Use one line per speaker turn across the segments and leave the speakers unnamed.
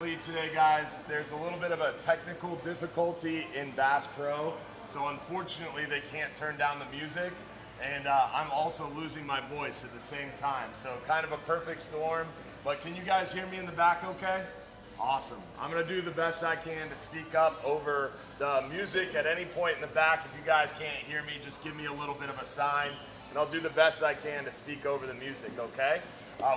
Today, guys, there's a little bit of a technical difficulty in Bass Pro, so unfortunately they can't turn down the music, and I'm also losing my voice at the same time, so kind of a perfect storm. But can you guys hear me in the back okay? Awesome. I'm going to do the best I can to speak up over the music at any point in the back. If you guys can't hear me, just give me a little bit of a sign, and I'll do the best I can to speak over the music, okay?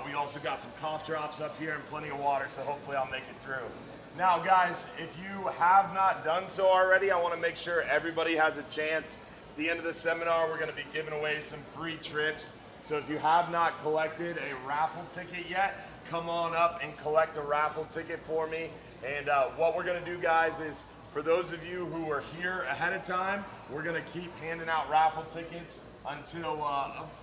We also got some cough drops up here and plenty of water, so hopefully I'll make it through. Now, guys, if you have not done so already, I want to make sure everybody has a chance. At the end of the seminar, we're going to be giving away some free trips. So if you have not collected a raffle ticket yet, come on up and collect a raffle ticket for me. And what we're going to do, guys, is for those of you who are here ahead of time, we're going to keep handing out raffle tickets until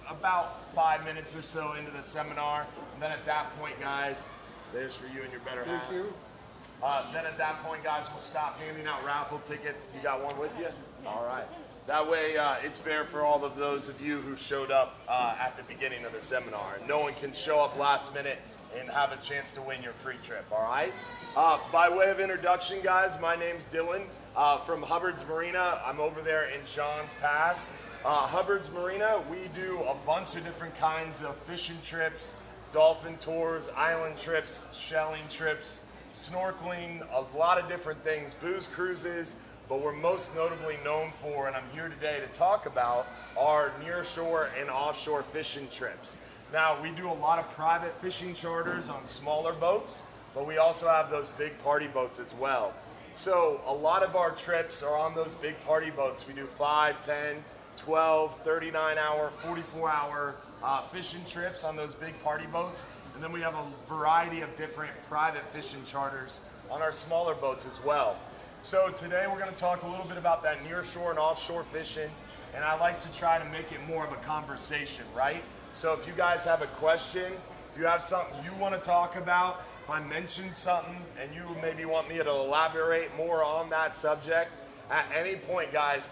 about 5 minutes or so into the seminar. And then at that point, guys, there's for you and your better half.
Thank you.
Then at that point, guys, we'll stop handing out raffle tickets. You got one with you? All right. That way, it's fair for all of those of you who showed up at the beginning of the seminar. No one can show up last minute and have a chance to win your free trip, all right? By way of introduction, guys, my name's Dylan from Hubbard's Marina. I'm over there in Johns Pass. Hubbard's Marina, we do a bunch of different kinds of fishing trips, dolphin tours, island trips, shelling trips, snorkeling, a lot of different things, booze cruises, but we're most notably known for, and I'm here today to talk about, our nearshore and offshore fishing trips. Now, we do a lot of private fishing charters on smaller boats, but we also have those big party boats as well. So a lot of our trips are on those big party boats. We do 5, 10, 12, 39-hour, 44-hour fishing trips on those big party boats. And then we have a variety of different private fishing charters on our smaller boats as well. So today we're going to talk a little bit about that nearshore and offshore fishing, and I like to try to make it more of a conversation, right? So if you guys have a question, if you have something you want to talk about, if I mentioned something and you maybe want me to elaborate more on that subject, at any point, guys,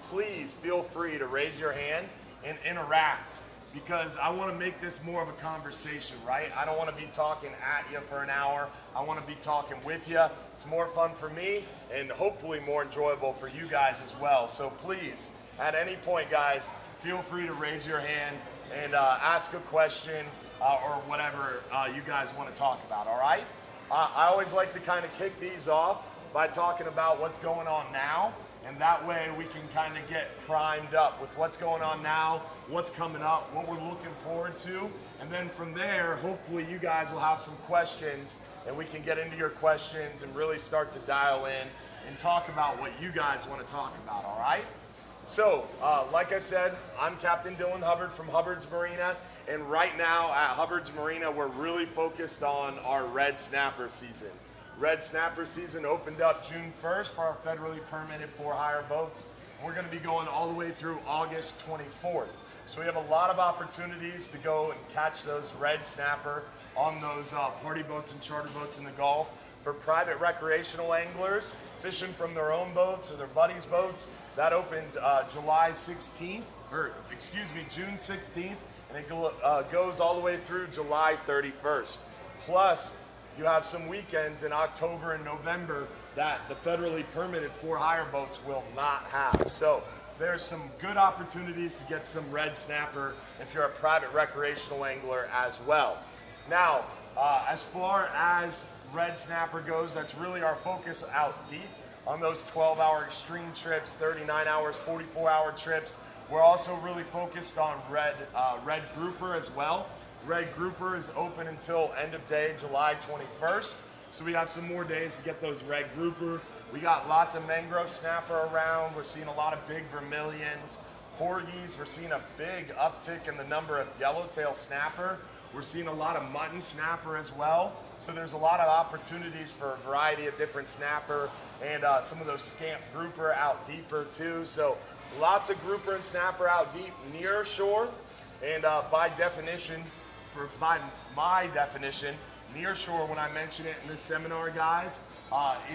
please feel free to raise your hand and interact, because I want to make this more of a conversation, right? I don't want to be talking at you for an hour. I want to be talking with you. It's more fun for me and hopefully more enjoyable for you guys as well. So please, at any point, guys, feel free to raise your hand and ask a question or whatever you guys want to talk about, all right? I always like to kind of kick these off by talking about what's going on now, and that way we can kind of get primed up with what's going on now, what's coming up, what we're looking forward to, and then from there, hopefully you guys will have some questions and we can get into your questions and really start to dial in and talk about what you guys want to talk about, all right? So, like I said, I'm Captain Dylan Hubbard from Hubbard's Marina, and right now at Hubbard's Marina, we're really focused on our red snapper season. Red snapper season opened up June 1st for our federally permitted for-hire boats. We're going to be going all the way through August 24th. So we have a lot of opportunities to go and catch those red snapper on those party boats and charter boats in the Gulf. For private recreational anglers, fishing from their own boats or their buddies' boats, that opened June 16th, and it goes all the way through July 31st. Plus, you have some weekends in October and November that the federally permitted for-hire boats will not have. So there's some good opportunities to get some red snapper if you're a private recreational angler as well. Now, as far as red snapper goes, that's really our focus out deep on those 12-hour extreme trips, 39 hours, 44-hour trips. We're also really focused on red grouper as well. Red grouper is open until end of day, July 21st. So we have some more days to get those red grouper. We got lots of mangrove snapper around. We're seeing a lot of big vermilions, porgies. We're seeing a big uptick in the number of yellowtail snapper. We're seeing a lot of mutton snapper as well. So there's a lot of opportunities for a variety of different snapper and some of those scamp grouper out deeper too. So lots of grouper and snapper out deep near shore. And by my definition, near shore, when I mention it in this seminar, guys,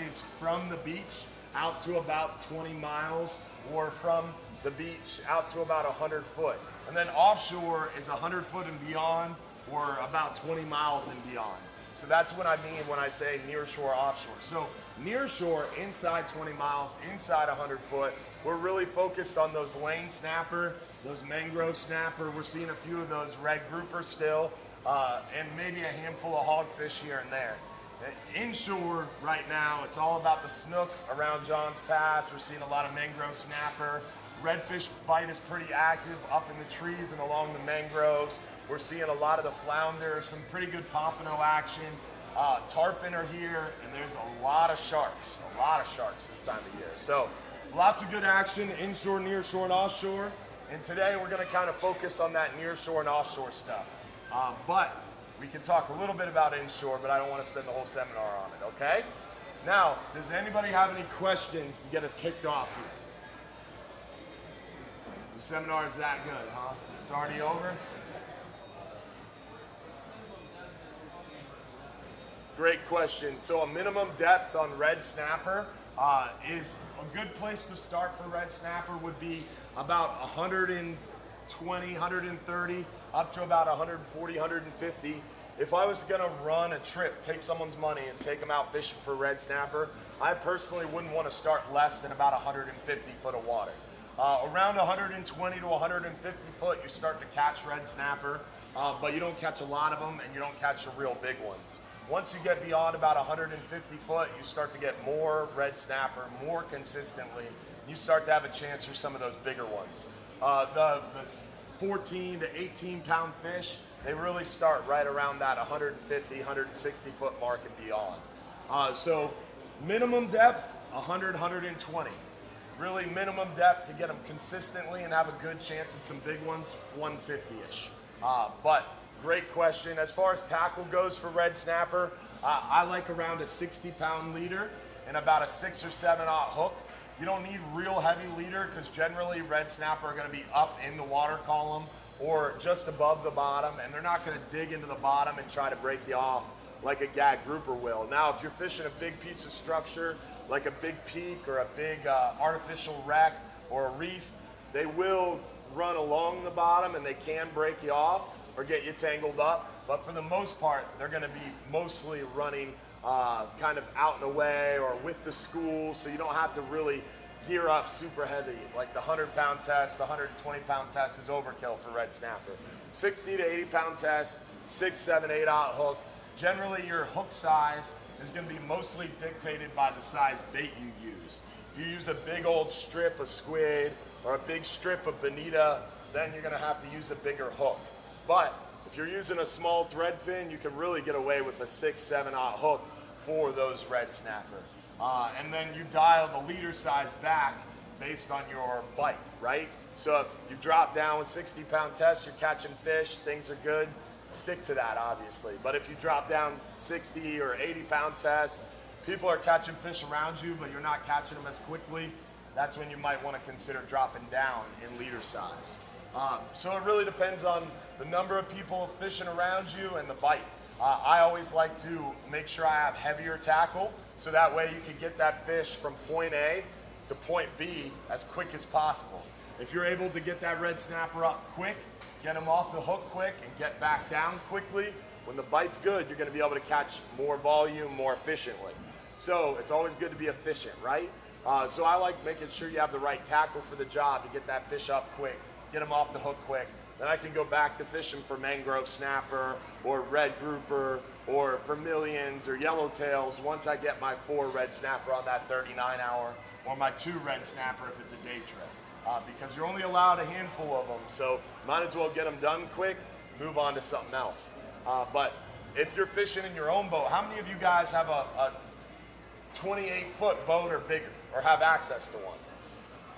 is from the beach out to about 20 miles or from the beach out to about 100 foot. And then offshore is 100 foot and beyond or about 20 miles and beyond. So that's what I mean when I say near shore, offshore. So near shore, inside 20 miles, inside 100 foot, we're really focused on those lane snapper, those mangrove snapper. We're seeing a few of those red grouper still, and maybe a handful of hogfish here and there. Inshore right now, it's all about the snook around Johns Pass. We're seeing a lot of mangrove snapper. Redfish bite is pretty active up in the trees and along the mangroves. We're seeing a lot of the flounder, some pretty good pompano action. Tarpon are here, and there's a lot of sharks this time of year. So lots of good action, inshore, near shore, and offshore. And today we're gonna kind of focus on that near shore and offshore stuff. But we can talk a little bit about inshore, but I don't want to spend the whole seminar on it, okay? Now, does anybody have any questions to get us kicked off here? The seminar is that good, huh? It's already over? Great question. So a minimum depth on red snapper is a good place to start for red snapper would be about 120, 130, up to about 140, 150. If I was gonna run a trip, take someone's money and take them out fishing for red snapper, I personally wouldn't want to start less than about 150 foot of water. Around 120 to 150 foot, you start to catch red snapper, but you don't catch a lot of them and you don't catch the real big ones. Once you get beyond about 150 foot, you start to get more red snapper more consistently. You start to have a chance for some of those bigger ones. The 14 to 18 pound fish, they really start right around that 150, 160 foot mark and beyond. So minimum depth, 100, 120. Really minimum depth to get them consistently and have a good chance at some big ones, 150-ish. But great question. As far as tackle goes for red snapper, I like around a 60-pound leader and about a 6 or 7/0 hook. You don't need real heavy leader because generally red snapper are going to be up in the water column or just above the bottom, and they're not going to dig into the bottom and try to break you off like a gag grouper will. Now, if you're fishing a big piece of structure, like a big peak or a big artificial wreck or a reef, they will run along the bottom and they can break you off or get you tangled up. But for the most part, they're gonna be mostly running kind of out and away or with the school, so you don't have to really gear up super heavy. Like the 100-pound test, the 120-pound test is overkill for red snapper. 60 to 80-pound test, 6, 7, 8/0 hook. Generally, your hook size is going to be mostly dictated by the size bait you use. If you use a big old strip of squid or a big strip of bonita, then you're going to have to use a bigger hook. But if you're using a small thread fin, you can really get away with a 6, 7/0 hook for those red snapper. And then you dial the leader size back based on your bite, right? So if you drop down with 60-pound test, you're catching fish, things are good, stick to that, obviously. But if you drop down 60 or 80-pound test, people are catching fish around you, but you're not catching them as quickly, that's when you might want to consider dropping down in leader size. So it really depends on the number of people fishing around you and the bite. I always like to make sure I have heavier tackle, so that way you can get that fish from point A to point B as quick as possible. If you're able to get that red snapper up quick, get them off the hook quick, and get back down quickly, when the bite's good, you're going to be able to catch more volume more efficiently. So it's always good to be efficient, right? So I like making sure you have the right tackle for the job to get that fish up quick, get them off the hook quick. Then I can go back to fishing for mangrove snapper or red grouper or vermilions or yellowtails once I get my 4 red snapper on that 39-hour or my 2 red snapper if it's a day trip. Because you're only allowed a handful of them, so might as well get them done quick, move on to something else. But if you're fishing in your own boat, how many of you guys have a 28-foot boat or bigger, or have access to one?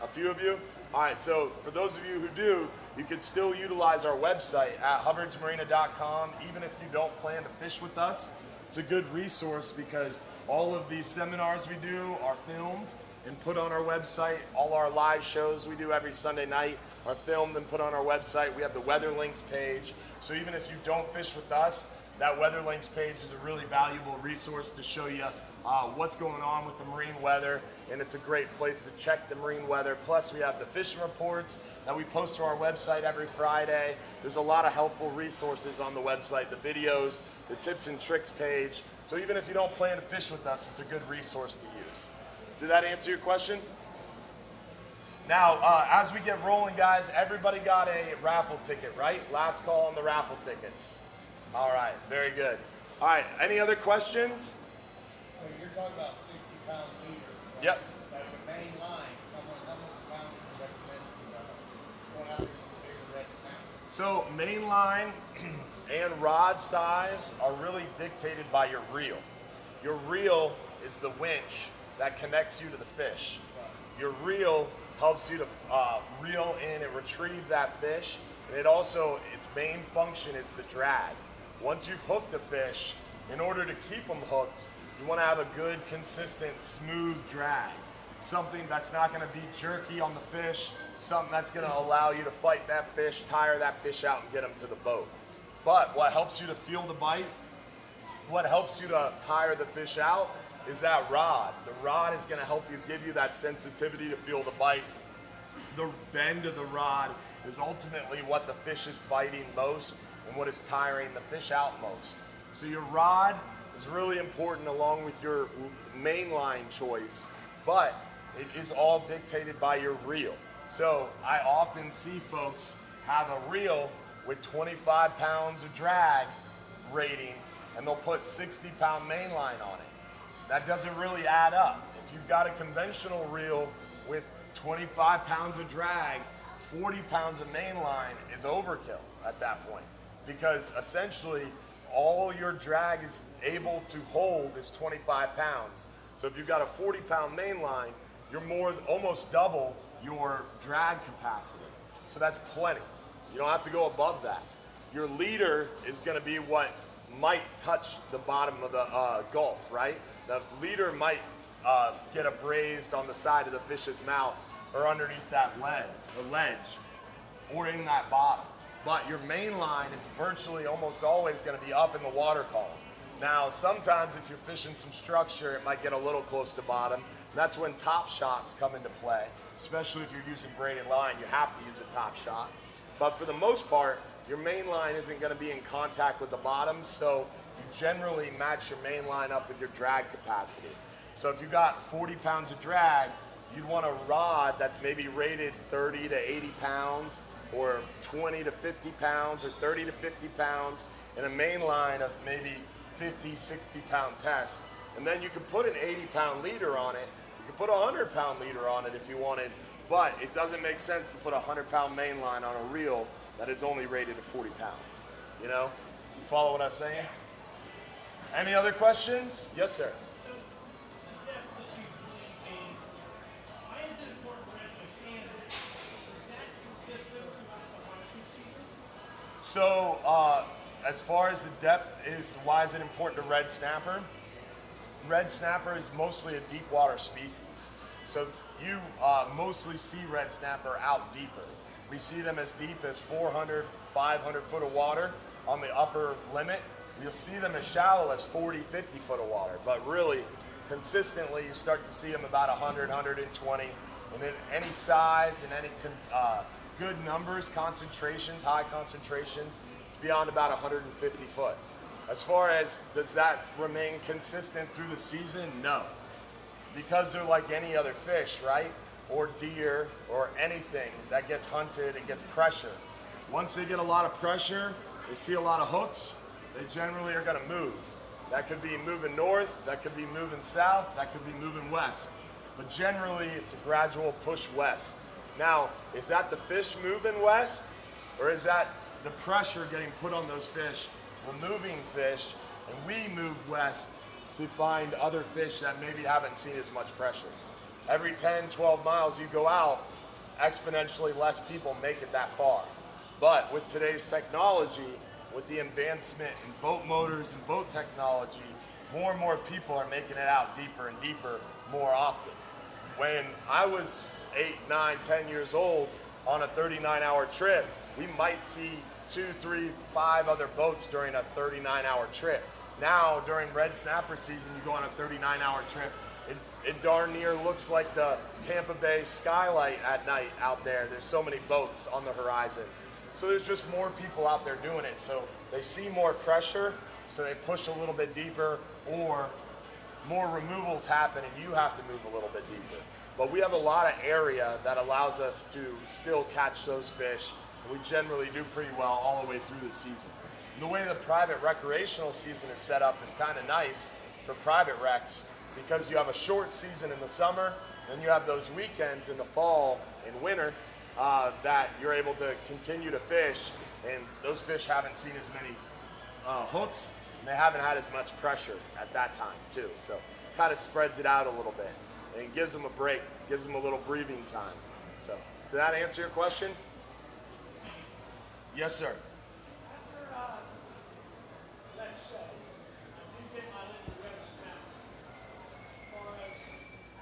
A few of you? All right, so for those of you who do, you can still utilize our website at hubbardsmarina.com, even if you don't plan to fish with us. It's a good resource because all of these seminars we do are filmed and put on our website. All our live shows we do every Sunday night are filmed and put on our website. We have the Weather Links page. So even if you don't fish with us, that Weather Links page is a really valuable resource to show you what's going on with the marine weather, and it's a great place to check the marine weather. Plus we have the fishing reports that we post to our website every Friday. There's a lot of helpful resources on the website, the videos, the tips and tricks page. So even if you don't plan to fish with us, it's a good resource to use. Did that answer your question? Now, as we get rolling, guys, everybody got a raffle ticket, right? Last call on the raffle tickets. All right, very good. All right, any other questions?
So you're talking about 60-pound leader. Right?
Yep.
Like the main line, how much pound do you recommend going out there with a bigger red snapper?
So main line and rod size are really dictated by your reel. Your reel is the winch that connects you to the fish. Your reel helps you to reel in and retrieve that fish. And it also, its main function is the drag. Once you've hooked the fish, in order to keep them hooked, you want to have a good, consistent, smooth drag. Something that's not going to be jerky on the fish, something that's going to allow you to fight that fish, tire that fish out, and get them to the boat. But what helps you to feel the bite, what helps you to tire the fish out, is that rod. The rod is going to help you, give you that sensitivity to feel the bite. The bend of the rod is ultimately what the fish is biting most and what is tiring the fish out most. So your rod is really important along with your main line choice, but it is all dictated by your reel. So I often see folks have a reel with 25 pounds of drag rating and they'll put 60-pound main line on it. That doesn't really add up. If you've got a conventional reel with 25 pounds of drag, 40 pounds of main line is overkill at that point, because essentially all your drag is able to hold is 25 pounds. So if you've got a 40-pound main line, you're almost double your drag capacity. So that's plenty. You don't have to go above that. Your leader is going to be what might touch the bottom of the gulf, right? The leader might get abrased on the side of the fish's mouth or underneath that ledge, or in that bottom. But your main line is virtually almost always going to be up in the water column. Now, sometimes if you're fishing some structure, it might get a little close to bottom. And that's when top shots come into play, especially if you're using braided line, you have to use a top shot. But for the most part, your main line isn't going to be in contact with the bottom, so you generally match your main line up with your drag capacity. So if you got 40 pounds of drag, you'd want a rod that's maybe rated 30 to 80 pounds, or 20 to 50 pounds, or 30 to 50 pounds, and a main line of maybe 50, 60 pound test. And then you could put an 80 pound leader on it. You could put a 100 pound leader on it if you wanted, but it doesn't make sense to put a 100 pound main line on a reel that is only rated at 40 pounds. You know? You follow what I'm saying? Any other questions? Yes, sir. So, as far as the depth is, why is it important to red snapper? Red snapper is mostly a deep water species. So you mostly see red snapper out deeper. We see them as deep as 400, 500 foot of water on the upper limit. You'll see them as shallow as 40, 50 foot of water. But really, consistently, you start to see them about 100, 120. And in any size and any good numbers, concentrations, high concentrations, it's beyond about 150 foot. As far as does that remain consistent through the season? No. Because they're like any other fish, right? Or deer, or anything that gets hunted and gets pressure. Once they get a lot of pressure, they see a lot of hooks, they generally are gonna move. That could be moving north, that could be moving south, that could be moving west. But generally, it's a gradual push west. Now, is that the fish moving west, or is that the pressure getting put on those fish, removing fish, and we move west to find other fish that maybe haven't seen as much pressure? Every 10, 12 miles you go out, exponentially less people make it that far. But with today's technology, with the advancement in boat motors and boat technology, more and more people are making it out deeper and deeper more often. When I was 8, 9, 10 years old on a 39-hour trip, we might see 2, 3, 5 other boats during a 39-hour trip. Now, during red snapper season, you go on a 39-hour trip, it darn near looks like the Tampa Bay skylight at night out there. There's so many boats on the horizon. So there's just more people out there doing it. So they see more pressure, so they push a little bit deeper, or more removals happen and you have to move a little bit deeper. But we have a lot of area that allows us to still catch those fish, and we generally do pretty well all the way through the season. The way the private recreational season is set up is kind of nice for private recs, because you have a short season in the summer, and you have those weekends in the fall and winter that you're able to continue to fish, and those fish haven't seen as many hooks, and they haven't had as much pressure at that time too. So kind of spreads it out a little bit and gives them a break, gives them a little breathing time. So did that answer your question? Yes, sir.
Let's say, I do get my little red snap. As far as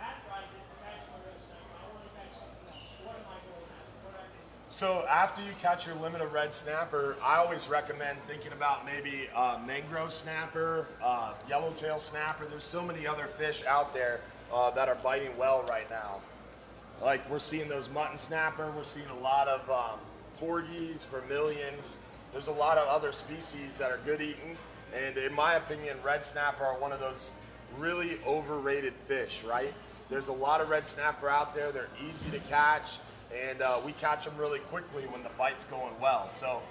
after I catch my red snap, I want to catch something else. What am I going at? What I do?
So after you catch your limit of red snapper, I always recommend thinking about maybe mangrove snapper, yellowtail snapper. There's so many other fish out there that are biting well right now. Like we're seeing those mutton snapper, we're seeing a lot of porgies, vermilions. There's a lot of other species that are good eating, and in my opinion, red snapper are one of those really overrated fish, right? There's a lot of red snapper out there. They're easy to catch, and we catch them really quickly when the bite's going well. So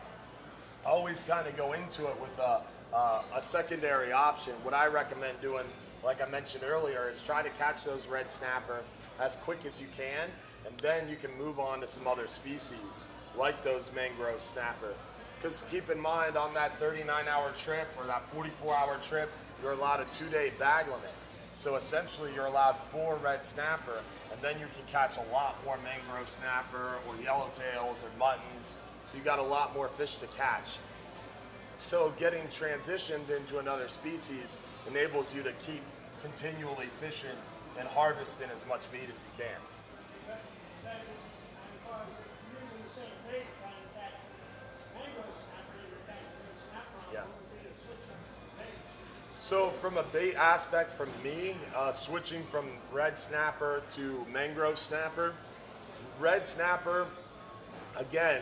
I always kind of go into it with a secondary option. What I recommend doing, like I mentioned earlier, is try to catch those red snapper as quick as you can, and then you can move on to some other species like those mangrove snapper. Because keep in mind, on that 39-hour trip or that 44-hour trip, you're allowed a 2-day bag limit. So essentially you're allowed 4 red snapper, and then you can catch a lot more mangrove snapper or yellowtails or muttons. So you got a lot more fish to catch. So getting transitioned into another species enables you to keep continually fishing and harvesting as much meat as you can.
As far as using the same bait, trying to catch mangrove snapper, you're catching red snapper on,
Yeah.
what would be the switch of bait?
So from a bait aspect, from me, switching from red snapper to mangrove snapper, red snapper, again,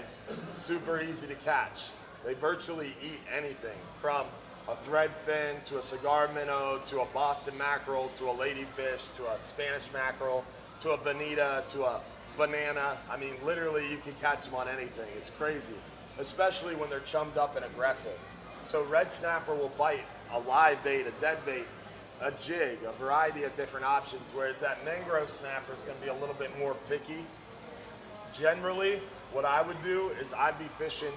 super easy to catch. They virtually eat anything, from a threadfin to a cigar minnow to a Boston mackerel to a ladyfish to a Spanish mackerel to a bonita to a banana. I mean, literally you can catch them on anything. It's crazy, especially when they're chummed up and aggressive. So red snapper will bite a live bait, a dead bait, a jig, a variety of different options, whereas that mangrove snapper is going to be a little bit more picky. Generally, what I would do is I'd be fishing,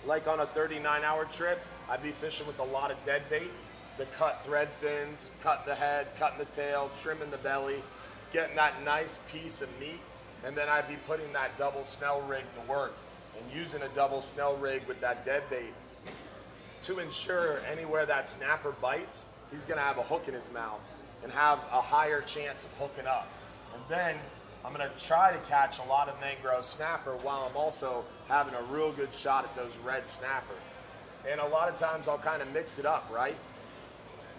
like on a 39-hour trip, I'd be fishing with a lot of dead bait, the cut thread fins, cut the head, cutting the tail, trimming the belly, getting that nice piece of meat, and then I'd be putting that double snell rig to work and using a double snell rig with that dead bait to ensure anywhere that snapper bites, he's gonna have a hook in his mouth and have a higher chance of hooking up. And then I'm gonna try to catch a lot of mangrove snapper while I'm also having a real good shot at those red snapper. And a lot of times I'll kind of mix it up, right?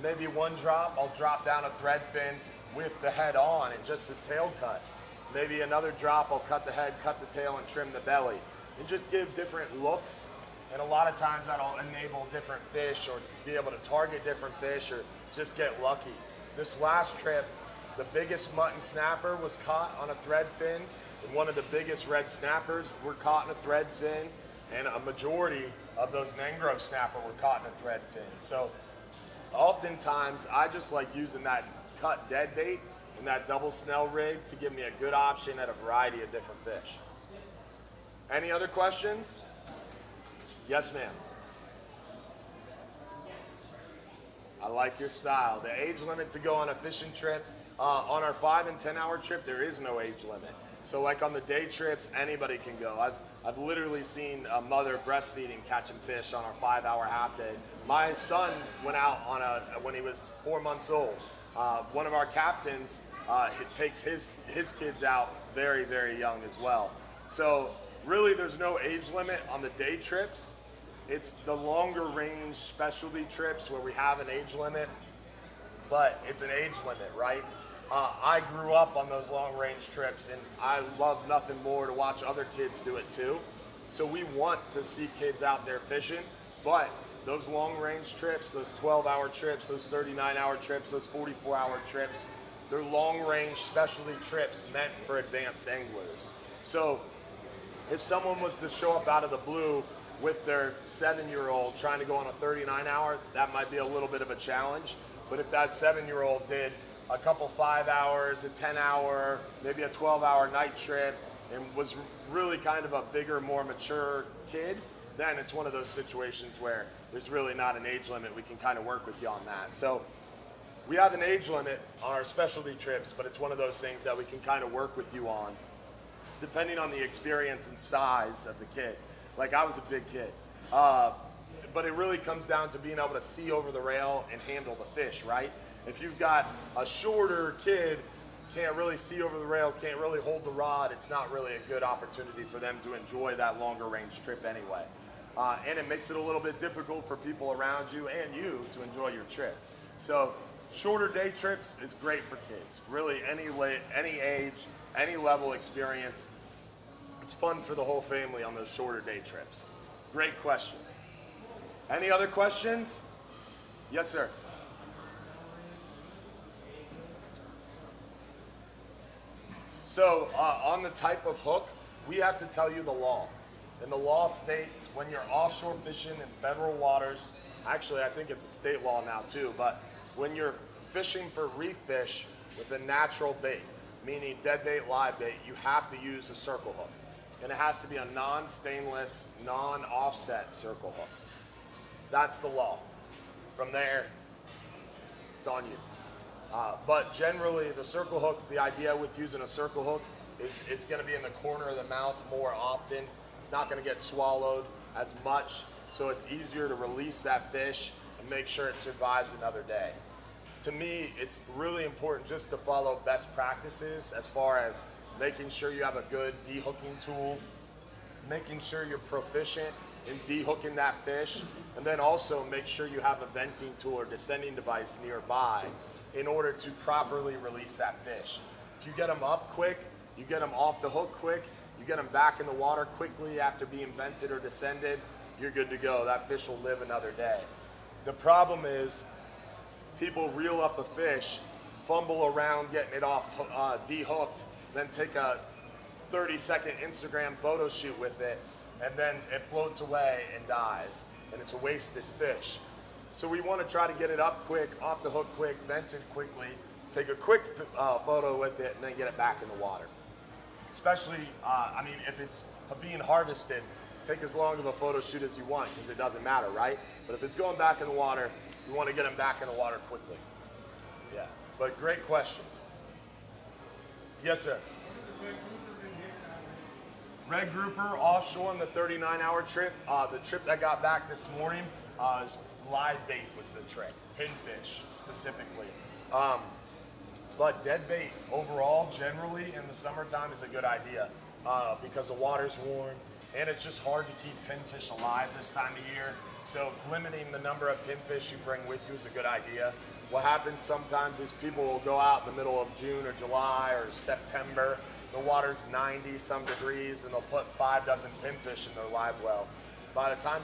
Maybe one drop, I'll drop down a thread fin with the head on and just the tail cut. Maybe another drop, I'll cut the head, cut the tail, and trim the belly. And just give different looks. And a lot of times that'll enable different fish or be able to target different fish or just get lucky. This last trip, the biggest mutton snapper was caught on a thread fin, and one of the biggest red snappers were caught in a thread fin, and a majority of those mangrove snapper were caught in a thread fin. So oftentimes I just like using that cut dead bait and that double snell rig to give me a good option at a variety of different fish. Any other questions? Yes, ma'am. I like your style. The age limit to go on a fishing trip, on our 5 and 10 hour trip, there is no age limit. So like on the day trips, anybody can go. I've literally seen a mother breastfeeding catching fish on our 5-hour half day. My son went out on when he was 4 months old. One of our captains takes his kids out very, very young as well. So really there's no age limit on the day trips. It's the longer range specialty trips where we have an age limit, but it's an age limit, right? I grew up on those long range trips, and I love nothing more to watch other kids do it too. So we want to see kids out there fishing, but those long range trips, those 12-hour trips, those 39-hour trips, those 44-hour trips, they're long range specialty trips meant for advanced anglers. So if someone was to show up out of the blue with their 7-year-old trying to go on a 39-hour, that might be a little bit of a challenge. But if that 7-year-old did a couple 5 hours, a 10-hour, maybe a 12-hour night trip, and was really kind of a bigger, more mature kid, then it's one of those situations where there's really not an age limit. We can kind of work with you on that. So we have an age limit on our specialty trips, but it's one of those things that we can kind of work with you on, depending on the experience and size of the kid. Like, I was a big kid, but it really comes down to being able to see over the rail and handle the fish, right? If you've got a shorter kid, can't really see over the rail, can't really hold the rod, it's not really a good opportunity for them to enjoy that longer range trip anyway. And it makes it a little bit difficult for people around you and you to enjoy your trip. So shorter day trips is great for kids. Really any age, any level experience. It's fun for the whole family on those shorter day trips. Great question. Any other questions? Yes, sir. So on the type of hook, we have to tell you the law. And the law states when you're offshore fishing in federal waters, actually I think it's a state law now too, but when you're fishing for reef fish with a natural bait, meaning dead bait, live bait, you have to use a circle hook. And it has to be a non-stainless, non-offset circle hook. That's the law. From there, it's on you. But generally, the circle hooks, the idea with using a circle hook is it's going to be in the corner of the mouth more often. It's not going to get swallowed as much, so it's easier to release that fish and make sure it survives another day. To me, it's really important just to follow best practices as far as making sure you have a good de-hooking tool, making sure you're proficient in de-hooking that fish, and then also make sure you have a venting tool or descending device nearby in order to properly release that fish. If you get them up quick, you get them off the hook quick, you get them back in the water quickly after being vented or descended, you're good to go. That fish will live another day. The problem is people reel up a fish, fumble around getting it off de-hooked, then take a 30-second Instagram photo shoot with it, and then it floats away and dies, and it's a wasted fish. So we want to try to get it up quick, off the hook quick, vent it quickly, take a quick photo with it, and then get it back in the water. Especially, if it's being harvested, take as long of a photo shoot as you want, because it doesn't matter, right? But if it's going back in the water, you want to get them back in the water quickly. Yeah, but great question. Yes, sir. Red grouper offshore on the 39-hour trip. The trip that got back this morning is live bait was the trick, pinfish specifically. But dead bait overall, generally in the summertime, is a good idea because the water's warm and it's just hard to keep pinfish alive this time of year. So limiting the number of pinfish you bring with you is a good idea. What happens sometimes is people will go out in the middle of June or July or September. The water's 90 some degrees and they'll put 5 dozen pinfish in their live well. By the time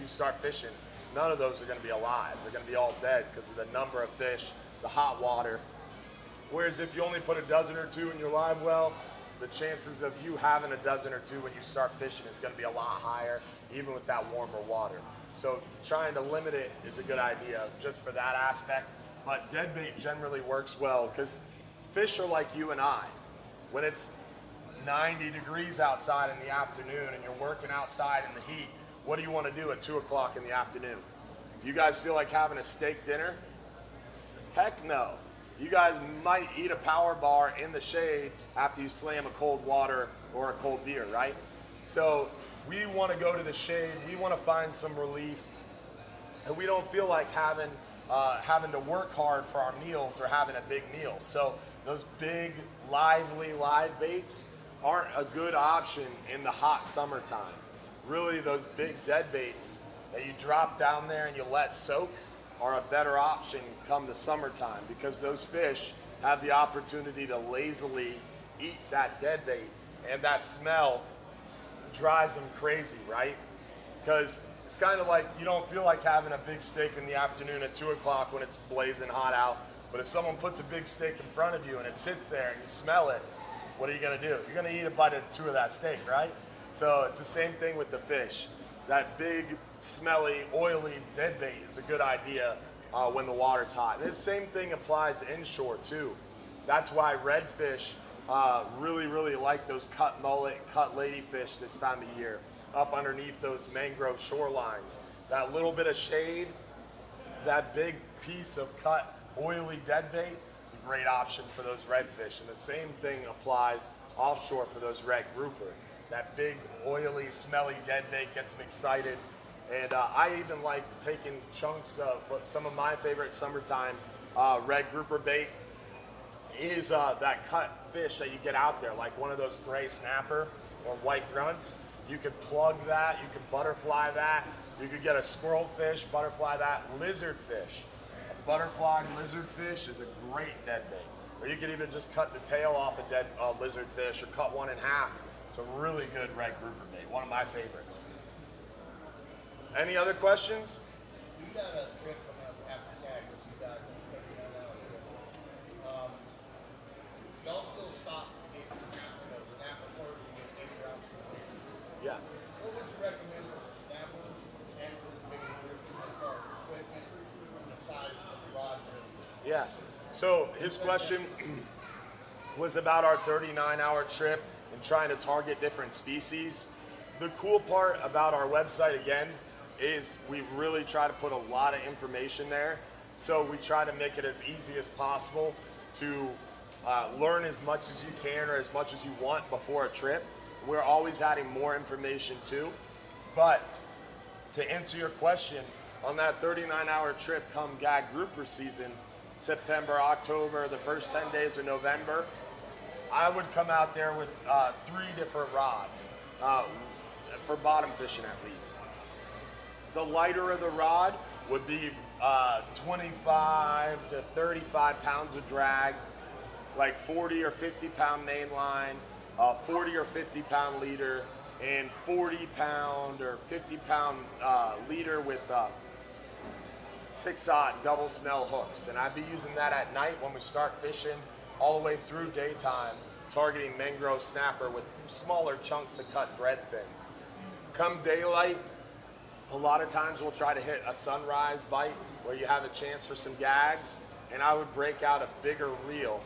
you start fishing, none of those are going to be alive. They're going to be all dead because of the number of fish, the hot water. Whereas if you only put a dozen or two in your live well, the chances of you having a dozen or two when you start fishing is going to be a lot higher, even with that warmer water. So trying to limit it is a good idea just for that aspect. But dead bait generally works well because fish are like you and I. When it's 90 degrees outside in the afternoon and you're working outside in the heat, what do you want to do at 2 o'clock in the afternoon? You guys feel like having a steak dinner? Heck no. You guys might eat a power bar in the shade after you slam a cold water or a cold beer, right? So we want to go to the shade, we want to find some relief, and we don't feel like having to work hard for our meals or having a big meal. So those big, lively live baits aren't a good option in the hot summertime. Really, those big dead baits that you drop down there and you let soak are a better option come the summertime because those fish have the opportunity to lazily eat that dead bait, and that smell drives them crazy, right? Because it's kind of like you don't feel like having a big steak in the afternoon at 2 o'clock when it's blazing hot out. But if someone puts a big steak in front of you and it sits there and you smell it, what are you gonna do? You're gonna eat a bite or two of that steak, right? So it's the same thing with the fish. That big, smelly, oily dead bait is a good idea when the water's hot. And the same thing applies inshore too. That's why redfish really like those cut mullet, cut ladyfish this time of year, up underneath those mangrove shorelines. That little bit of shade, that big piece of cut oily dead bait is a great option for those redfish. And the same thing applies offshore for those red grouper. That big, oily, smelly dead bait gets them excited. And I even like taking chunks of some of my favorite summertime red grouper bait is that cut fish that you get out there, like one of those gray snapper or white grunts. You could plug that, you could butterfly that, you could get a squirrel fish, butterfly that, lizard fish. A butterfly lizard fish is a great dead bait. Or you could even just cut the tail off a dead lizard fish or cut one in half. It's a really good red grouper bait, one of my favorites. Any other questions?
You got a trip coming up after that with you guys on the 39-hour trip. Y'all still stop to get snapper first and get bigger out to the fish.
Yeah.
What would you recommend for the snapper and for the bigger group as far as equipment and the size of the rod?
Yeah. So his question was about our 39-hour trip and trying to target different species. The cool part about our website, again, is we really try to put a lot of information there. So we try to make it as easy as possible to learn as much as you can or as much as you want before a trip. We're always adding more information too. But to answer your question, on that 39-hour trip come gag grouper season, September, October, the first 10 days of November, I would come out there with 3 different rods, for bottom fishing at least. The lighter of the rod would be 25 to 35 pounds of drag, like 40 or 50 pound main line, 40 or 50 pound leader, and 40 pound or 50 pound leader with 6/0 double snell hooks. And I'd be using that at night when we start fishing all the way through daytime, targeting mangrove snapper with smaller chunks of cut breadfin. Come daylight, a lot of times we'll try to hit a sunrise bite where you have a chance for some gags, and I would break out a bigger reel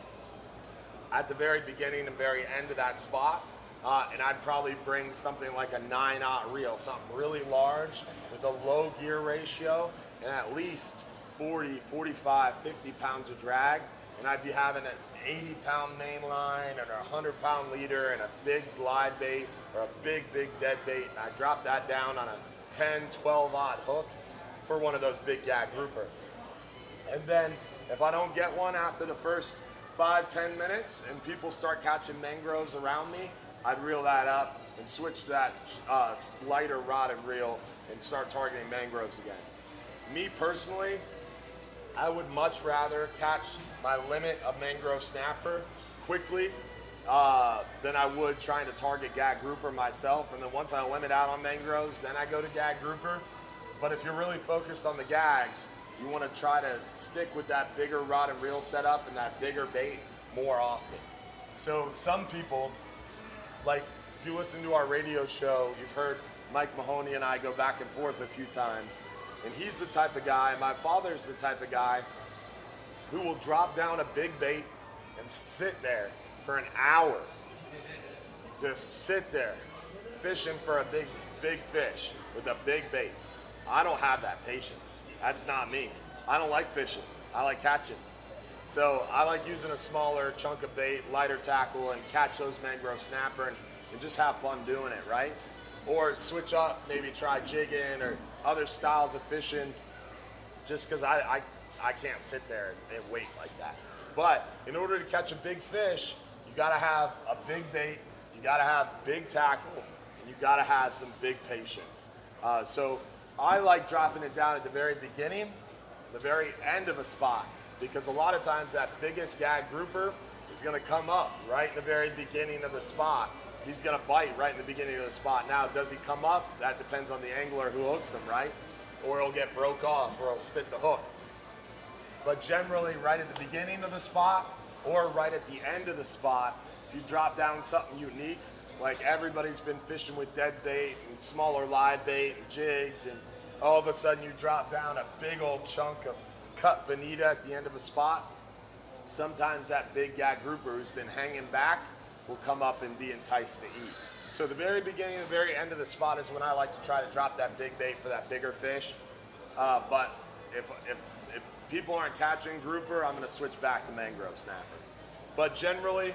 at the very beginning and very end of that spot, and I'd probably bring something like a 9/0 reel, something really large with a low gear ratio and at least 40, 45, 50 pounds of drag, and I'd be having an 80 pound main line and a 100 pound leader and a big glide bait or a big dead bait, and I drop that down on a 10, 12/0 hook for one of those big gag grouper. And then if I don't get one after the first 5-10 minutes and people start catching mangroves around me, I'd reel that up and switch to that lighter rod and reel and start targeting mangroves again. Me personally, I would much rather catch my limit of mangrove snapper quickly than I would trying to target gag grouper myself. And then once I limit out on mangroves, then I go to gag grouper. But if you're really focused on the gags, you want to try to stick with that bigger rod and reel setup and that bigger bait more often. So some people, like if you listen to our radio show, you've heard Mike Mahoney and I go back and forth a few times. And he's the type of guy, my father's the type of guy who will drop down a big bait and sit there for an hour. Just sit there fishing for a big fish with a big bait. I don't have that patience. That's not me. I don't like fishing. I like catching. So I like using a smaller chunk of bait, lighter tackle, and catch those mangrove snapper and just have fun doing it, right? Or switch up, maybe try jigging or other styles of fishing, just because I can't sit there and wait like that. But in order to catch a big fish, you gotta have a big bait, you gotta have big tackle, and you gotta have some big patience. So I like dropping it down at the very beginning, the very end of a spot, because a lot of times that biggest gag grouper is gonna come up right in the very beginning of the spot. he's gonna bite right in the beginning of the spot. Now, does he come up? That depends on the angler who hooks him, right? Or he'll get broke off, or he'll spit the hook. But generally, right at the beginning of the spot, or right at the end of the spot, if you drop down something unique, like everybody's been fishing with dead bait and smaller live bait and jigs, and all of a sudden you drop down a big old chunk of cut bonita at the end of a spot, sometimes that big gag grouper who's been hanging back will come up and be enticed to eat. So the very beginning and the very end of the spot is when I like to try to drop that big bait for that bigger fish. But if people aren't catching grouper, I'm gonna switch back to mangrove snapper. But generally,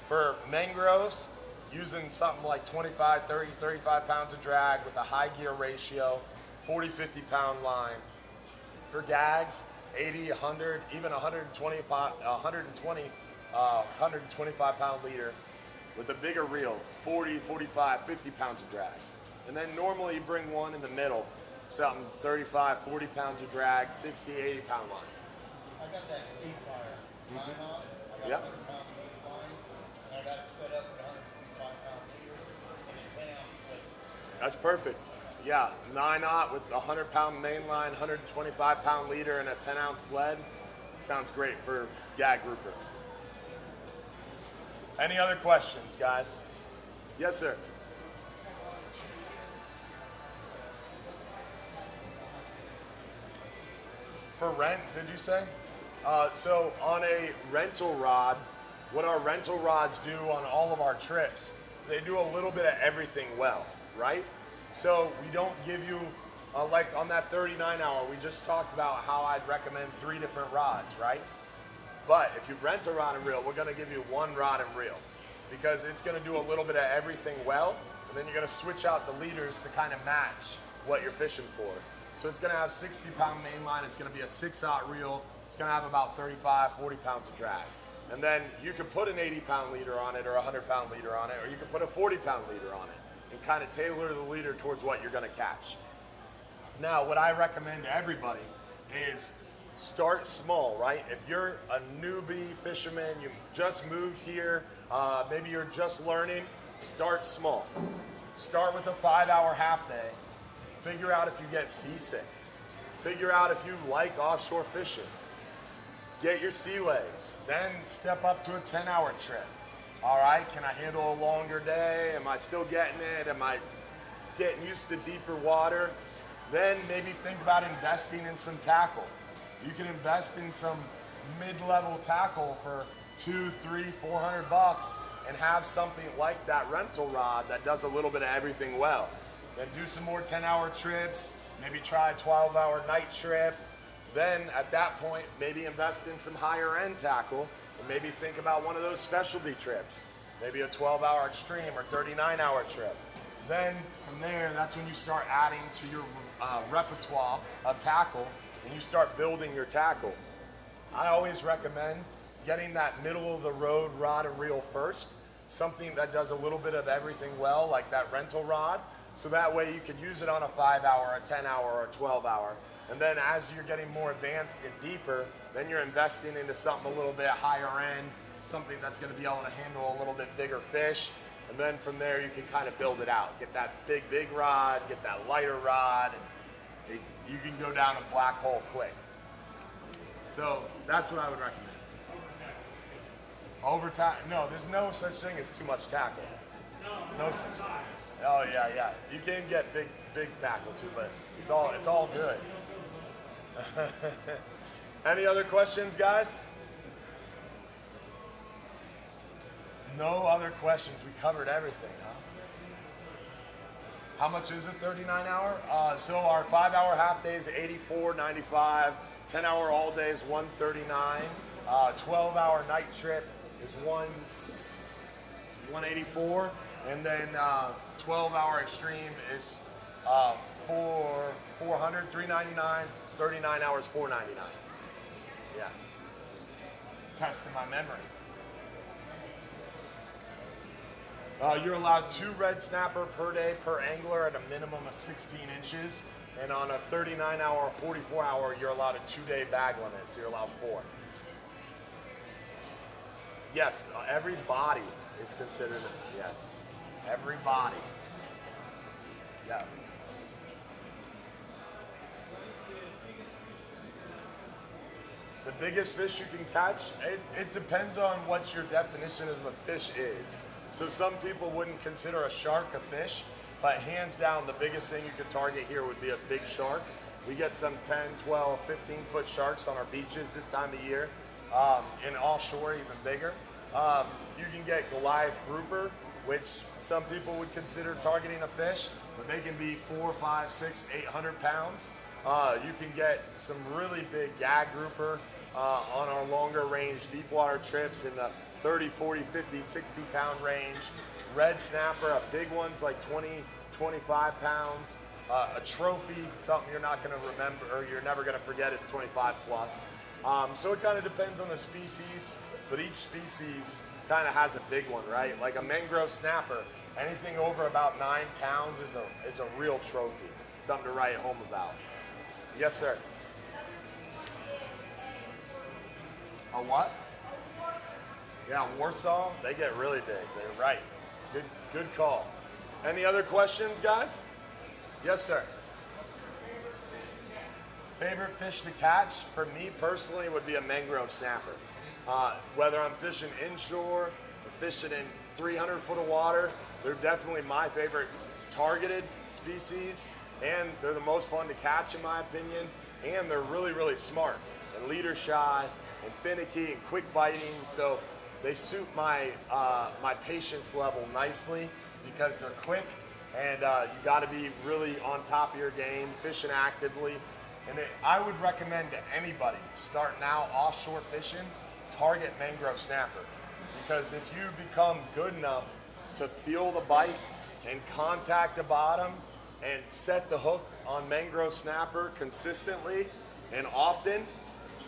for mangroves, using something like 25, 30, 35 pounds of drag with a high gear ratio, 40, 50 pound line. For gags, 80, 100, even 125 pound leader with a bigger reel, 40, 45, 50 pounds of drag. And then normally you bring one in the middle, something 35, 40 pounds of drag, 60, 80 pound line.
I got that sea fire line on. I got
Yep.
100 pound loose line, and I got it set up at 155 pound leader and a 10 ounce weight.
That's perfect. Yeah, 9/0 with a 100 pound main line, 125 pound leader, and a 10 ounce lead. Sounds great for gag grouper. Any other questions, guys? Yes, sir. For rent, did you say? So on a rental rod, what our rental rods do on all of our trips is they do a little bit of everything well, right? So we don't give you, like on that 39 hour, we just talked about how I'd recommend 3 different rods, right? But if you rent a rod and reel, we're gonna give you 1 rod and reel because it's gonna do a little bit of everything well, and then you're gonna switch out the leaders to kind of match what you're fishing for. So it's gonna have 60 pound main line, it's gonna be a 6/0 reel, it's gonna have about 35, 40 pounds of drag. And then you can put an 80 pound leader on it or a 100 pound leader on it, or you can put a 40 pound leader on it and kind of tailor the leader towards what you're gonna catch. Now, what I recommend to everybody is start small, right? If you're a newbie fisherman, you just moved here, maybe you're just learning, start small. Start with a 5-hour half day. Figure out if you get seasick. Figure out if you like offshore fishing. Get your sea legs. Then step up to a 10-hour trip. All right, can I handle a longer day? Am I still getting it? Am I getting used to deeper water? Then maybe think about investing in some tackle. You can invest in some mid-level tackle for $200, $300, $400 and have something like that rental rod that does a little bit of everything well. Then do some more 10-hour trips, maybe try a 12-hour night trip. Then at that point, maybe invest in some higher end tackle and maybe think about one of those specialty trips, maybe a 12-hour extreme or 39-hour trip. Then from there, that's when you start adding to your repertoire of tackle and you start building your tackle. I always recommend getting that middle of the road rod and reel first, something that does a little bit of everything well, like that rental rod. So that way you can use it on a 5-hour, a 10-hour, or a 12-hour. And then as you're getting more advanced and deeper, then you're investing into something a little bit higher end, something that's gonna be able to handle a little bit bigger fish. And then from there you can kind of build it out. Get that big rod, get that lighter rod, and you can go down a black hole quick. So that's what I would recommend. No, there's no such thing as too much tackle. No such thing. Oh yeah. You can get big tackle too, but it's all good. Any other questions, guys? No other questions. We covered everything, huh? How much is it, 39 hour? So our 5-hour half day is $84.95. 10-hour all day is $139. 12-hour night trip is $184. And then 12-hour extreme is $400, $399. 39 hours, $499. Yeah. Testing my memory. You're allowed 2 red snapper per day per angler at a minimum of 16 inches. And on a 39-hour, 44-hour, you're allowed a 2-day bag limit, so you're allowed 4. Yes, every body is considered, yes. Every body. Yeah. The biggest fish you can catch, it depends on what your definition of a fish is. So some people wouldn't consider a shark a fish, but hands down, the biggest thing you could target here would be a big shark. We get some 10, 12, 15-foot sharks on our beaches this time of year. In offshore, even bigger. You can get Goliath grouper, which some people would consider targeting a fish, but they can be 4, 5, 6, 800 pounds. You can get some really big gag grouper on our longer range deep water trips in the 30, 40, 50, 60 pound range. Red snapper, a big one's like 20, 25 pounds. A trophy, something you're not going to remember or you're never going to forget, is 25 plus. So it kind of depends on the species, but each species kind of has a big one, right? Like a mangrove snapper, anything over about 9 pounds is a real trophy, something to write home about. Yes, sir. A what? Yeah, Warsaw, they get really big. They're right. Good call. Any other questions, guys? Yes, sir. Favorite fish to catch for me personally would be a mangrove snapper. Whether I'm fishing inshore or fishing in 300 foot of water, they're definitely my favorite targeted species, and they're the most fun to catch in my opinion, and they're really, really smart and leader shy and finicky and quick biting, so they suit my my patience level nicely because they're quick, and you got to be really on top of your game, fishing actively. And I would recommend to anybody starting out offshore fishing, target mangrove snapper, because if you become good enough to feel the bite and contact the bottom and set the hook on mangrove snapper consistently and often,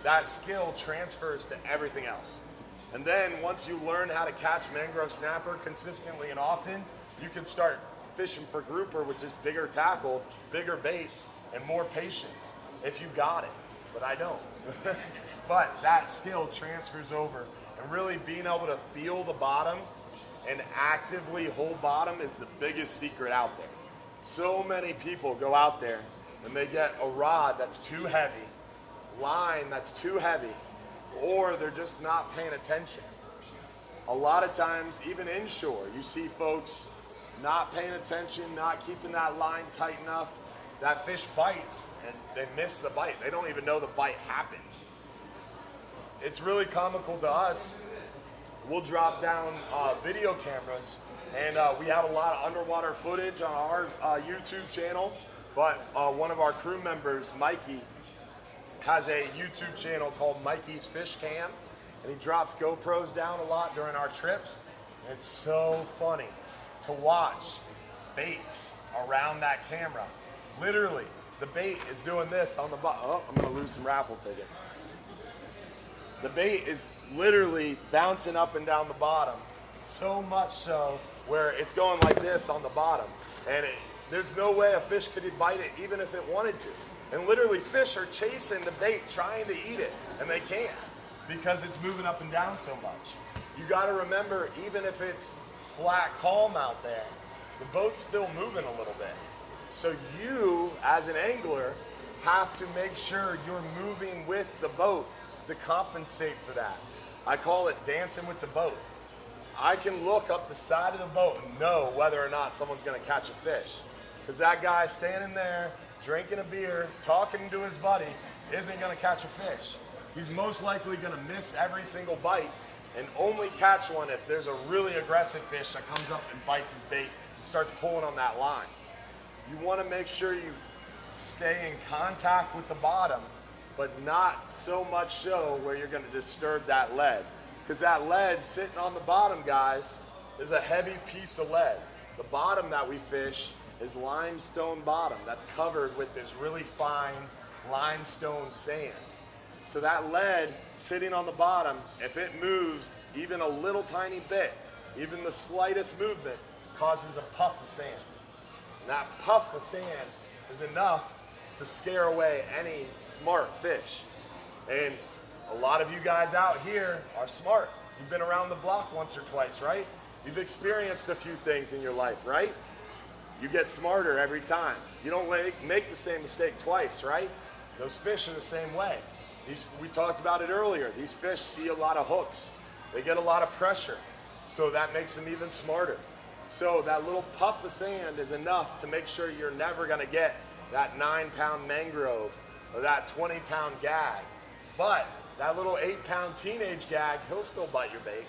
that skill transfers to everything else. And then once you learn how to catch mangrove snapper consistently and often, you can start fishing for grouper, which is bigger tackle, bigger baits, and more patience if you got it, but I don't. But that skill transfers over, and really being able to feel the bottom and actively hold bottom is the biggest secret out there. So many people go out there and they get a rod that's too heavy, line that's too heavy, or they're just not paying attention. A lot of times, even inshore, you see folks not paying attention, not keeping that line tight enough. That fish bites and they miss the bite. They don't even know the bite happened. It's really comical to us. We'll drop down video cameras, and we have a lot of underwater footage on our YouTube channel, but one of our crew members, Mikey, has a YouTube channel called Mikey's Fish Cam, and he drops GoPros down a lot during our trips. It's so funny to watch baits around that camera. Literally, the bait is doing this on the bottom. Oh, I'm gonna lose some raffle tickets. The bait is literally bouncing up and down the bottom, so much so where it's going like this on the bottom. And there's no way a fish could bite it even if it wanted to. And literally fish are chasing the bait, trying to eat it, and they can't because it's moving up and down so much. You gotta remember, even if it's flat calm out there, the boat's still moving a little bit. So you, as an angler, have to make sure you're moving with the boat to compensate for that. I call it dancing with the boat. I can look up the side of the boat and know whether or not someone's gonna catch a fish. Because that guy standing there, drinking a beer, talking to his buddy, isn't gonna catch a fish. He's most likely gonna miss every single bite and only catch one if there's a really aggressive fish that comes up and bites his bait and starts pulling on that line. You wanna make sure you stay in contact with the bottom, but not so much so where you're gonna disturb that lead. Because that lead sitting on the bottom, guys, is a heavy piece of lead. The bottom that we fish is limestone bottom that's covered with this really fine limestone sand. So that lead sitting on the bottom, if it moves even a little tiny bit, even the slightest movement, causes a puff of sand. And that puff of sand is enough to scare away any smart fish. And a lot of you guys out here are smart. You've been around the block once or twice, right? You've experienced a few things in your life, right? You get smarter every time. You don't make the same mistake twice, right? Those fish are the same way. We talked about it earlier. These fish see a lot of hooks. They get a lot of pressure, so that makes them even smarter. So that little puff of sand is enough to make sure you're never gonna get that 9-pound mangrove or that 20-pound gag. But that little 8-pound teenage gag, he'll still bite your bait.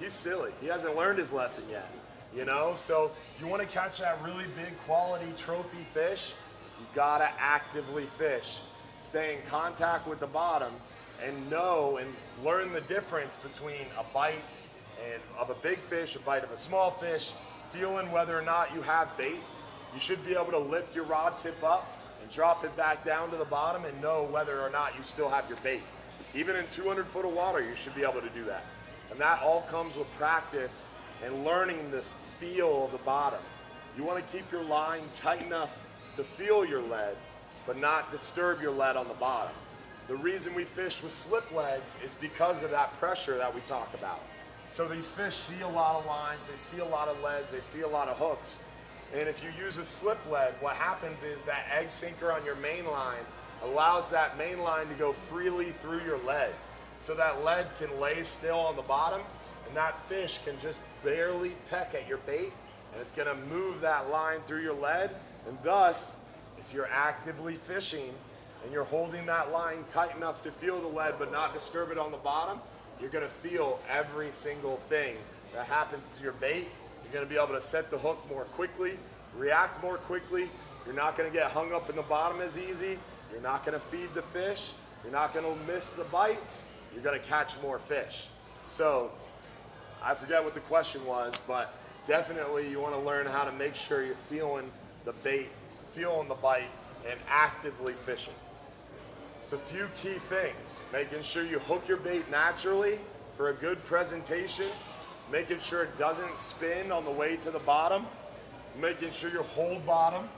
He's silly. He hasn't learned his lesson yet, you know? So you want to catch that really big quality trophy fish, you gotta actively fish. Stay in contact with the bottom and know and learn the difference between a bite of a big fish, a bite of a small fish, feeling whether or not you have bait. You should be able to lift your rod tip up and drop it back down to the bottom and know whether or not you still have your bait. Even in 200 foot of water, you should be able to do that. And that all comes with practice and learning this feel of the bottom. You want to keep your line tight enough to feel your lead, but not disturb your lead on the bottom. The reason we fish with slip leads is because of that pressure that we talk about. So these fish see a lot of lines, they see a lot of leads, they see a lot of hooks. And if you use a slip lead, what happens is that egg sinker on your main line allows that main line to go freely through your lead. So that lead can lay still on the bottom and that fish can just barely peck at your bait and it's gonna move that line through your lead. And thus, if you're actively fishing and you're holding that line tight enough to feel the lead but not disturb it on the bottom, you're gonna feel every single thing that happens to your bait. You're gonna be able to set the hook more quickly, react more quickly. You're not gonna get hung up in the bottom as easy. You're not gonna feed the fish. You're not gonna miss the bites. You're gonna catch more fish. So, I forget what the question was, but definitely you wanna learn how to make sure you're feeling the bait, feeling the bite, and actively fishing. So a few key things: making sure you hook your bait naturally for a good presentation, making sure it doesn't spin on the way to the bottom, making sure you hold bottom,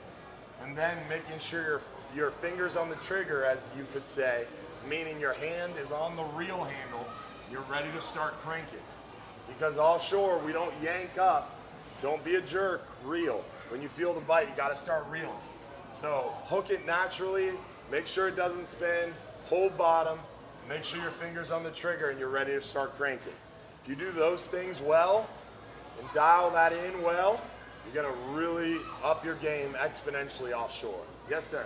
and then making sure your fingers on the trigger, as you could say, meaning your hand is on the reel handle, you're ready to start cranking. Because offshore, we don't yank up, don't be a jerk, reel. When you feel the bite, you gotta start reeling. So hook it naturally, make sure it doesn't spin, hold bottom, make sure your finger's on the trigger and you're ready to start cranking. If you do those things well and dial that in well, you're gonna really up your game exponentially offshore. Yes, sir.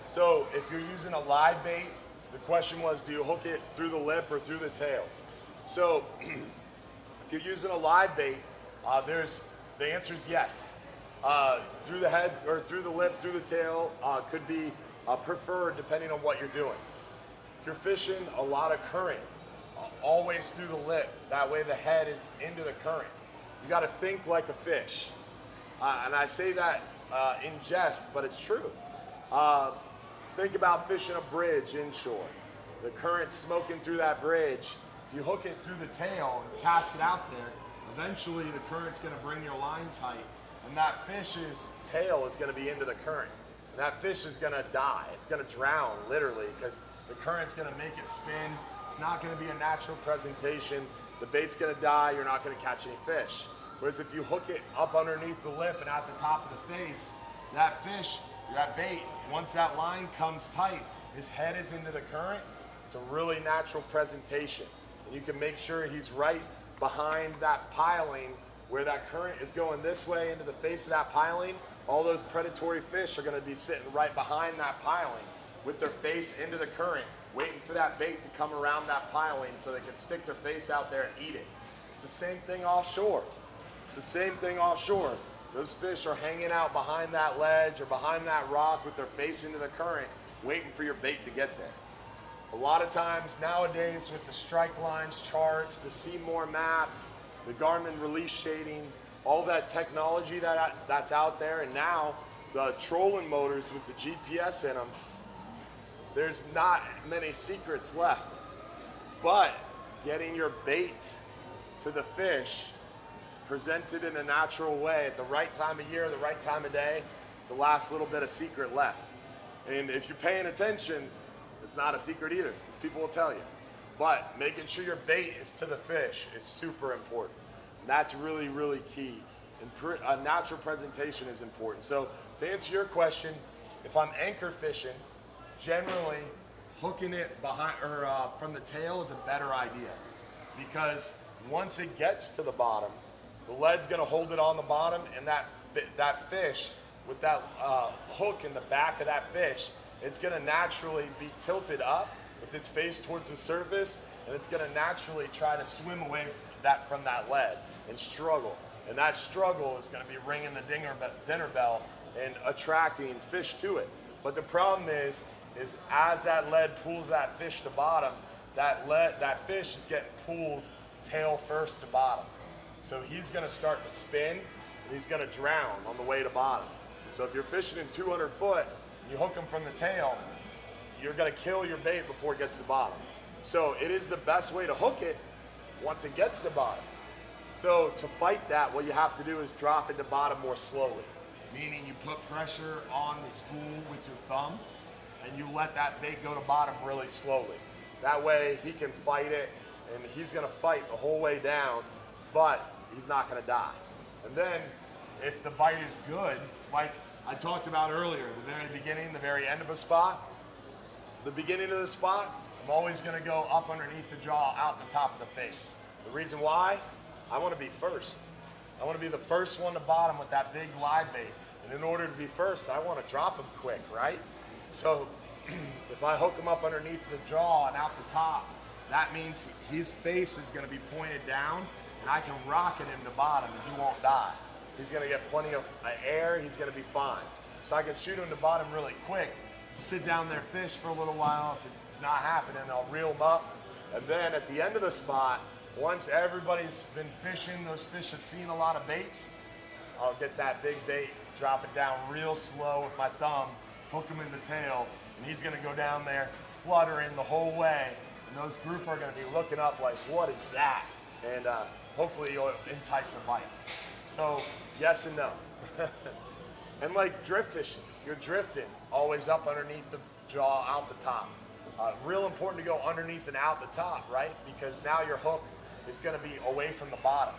So if you're using a live bait, the question was, do you hook it through the lip or through the tail? So if you're using a live bait, the answer is yes. Through the head or through the lip, through the tail could be preferred depending on what you're doing. If you're fishing a lot of current, always through the lip. That way the head is into the current. You got to think like a fish. And I say that in jest, but it's true. Think about fishing a bridge inshore. The current's smoking through that bridge. You hook it through the tail and cast it out there. Eventually the current's gonna bring your line tight and that fish's tail is gonna be into the current. And that fish is gonna die. It's gonna drown, literally, because the current's gonna make it spin. It's not gonna be a natural presentation. The bait's gonna die, you're not gonna catch any fish. Whereas if you hook it up underneath the lip and at the top of the face, that fish, that bait, once that line comes tight, his head is into the current, it's a really natural presentation. And you can make sure he's right behind that piling where that current is going this way into the face of that piling. All those predatory fish are gonna be sitting right behind that piling with their face into the current, waiting for that bait to come around that piling so they can stick their face out there and eat it. It's the same thing offshore. It's the same thing offshore. Those fish are hanging out behind that ledge or behind that rock with their face into the current, waiting for your bait to get there. A lot of times nowadays with the strike lines charts, the Seymour maps, the Garmin release shading, all that technology that's out there, and now the trolling motors with the GPS in them, there's not many secrets left. But getting your bait to the fish presented in a natural way at the right time of year, the right time of day, it's the last little bit of secret left. And if you're paying attention, it's not a secret either, because people will tell you. But making sure your bait is to the fish is super important. And that's really, really key. And a natural presentation is important. So to answer your question, if I'm anchor fishing, generally hooking it behind or from the tail is a better idea, because once it gets to the bottom, the lead's going to hold it on the bottom, and that fish with that hook in the back of that fish, it's going to naturally be tilted up with its face towards the surface, and it's going to naturally try to swim away from that lead and struggle. And that struggle is going to be ringing the dinner bell and attracting fish to it. But the problem is as that lead pulls that fish to bottom, that fish is getting pulled tail first to bottom. So he's going to start to spin, and he's going to drown on the way to bottom. So if you're fishing in 200 foot, and you hook him from the tail, you're going to kill your bait before it gets to bottom. So it is the best way to hook it once it gets to bottom. So to fight that, what you have to do is drop it to bottom more slowly, meaning you put pressure on the spool with your thumb, and you let that bait go to bottom really slowly. That way he can fight it, and he's going to fight the whole way down, but he's not going to die. And then if the bite is good, like I talked about earlier, the very beginning, the very end of a spot, the beginning of the spot, I'm always going to go up underneath the jaw, out the top of the face. The reason why? I want to be first. I want to be the first one to bottom with that big live bait. And in order to be first, I want to drop him quick, right? So if I hook him up underneath the jaw and out the top, that means his face is going to be pointed down, and I can rocket him to bottom and he won't die. He's going to get plenty of air, he's going to be fine. So I can shoot him to bottom really quick, sit down there, fish for a little while. If it's not happening, I'll reel him up. And then at the end of the spot, once everybody's been fishing, those fish have seen a lot of baits, I'll get that big bait, drop it down real slow with my thumb, hook him in the tail, and he's going to go down there fluttering the whole way. And those group are going to be looking up like, what is that? And hopefully you'll entice a bite. So yes and no. And like drift fishing, if you're drifting, always up underneath the jaw, out the top. Real important to go underneath and out the top, right? Because now your hook is going to be away from the bottom.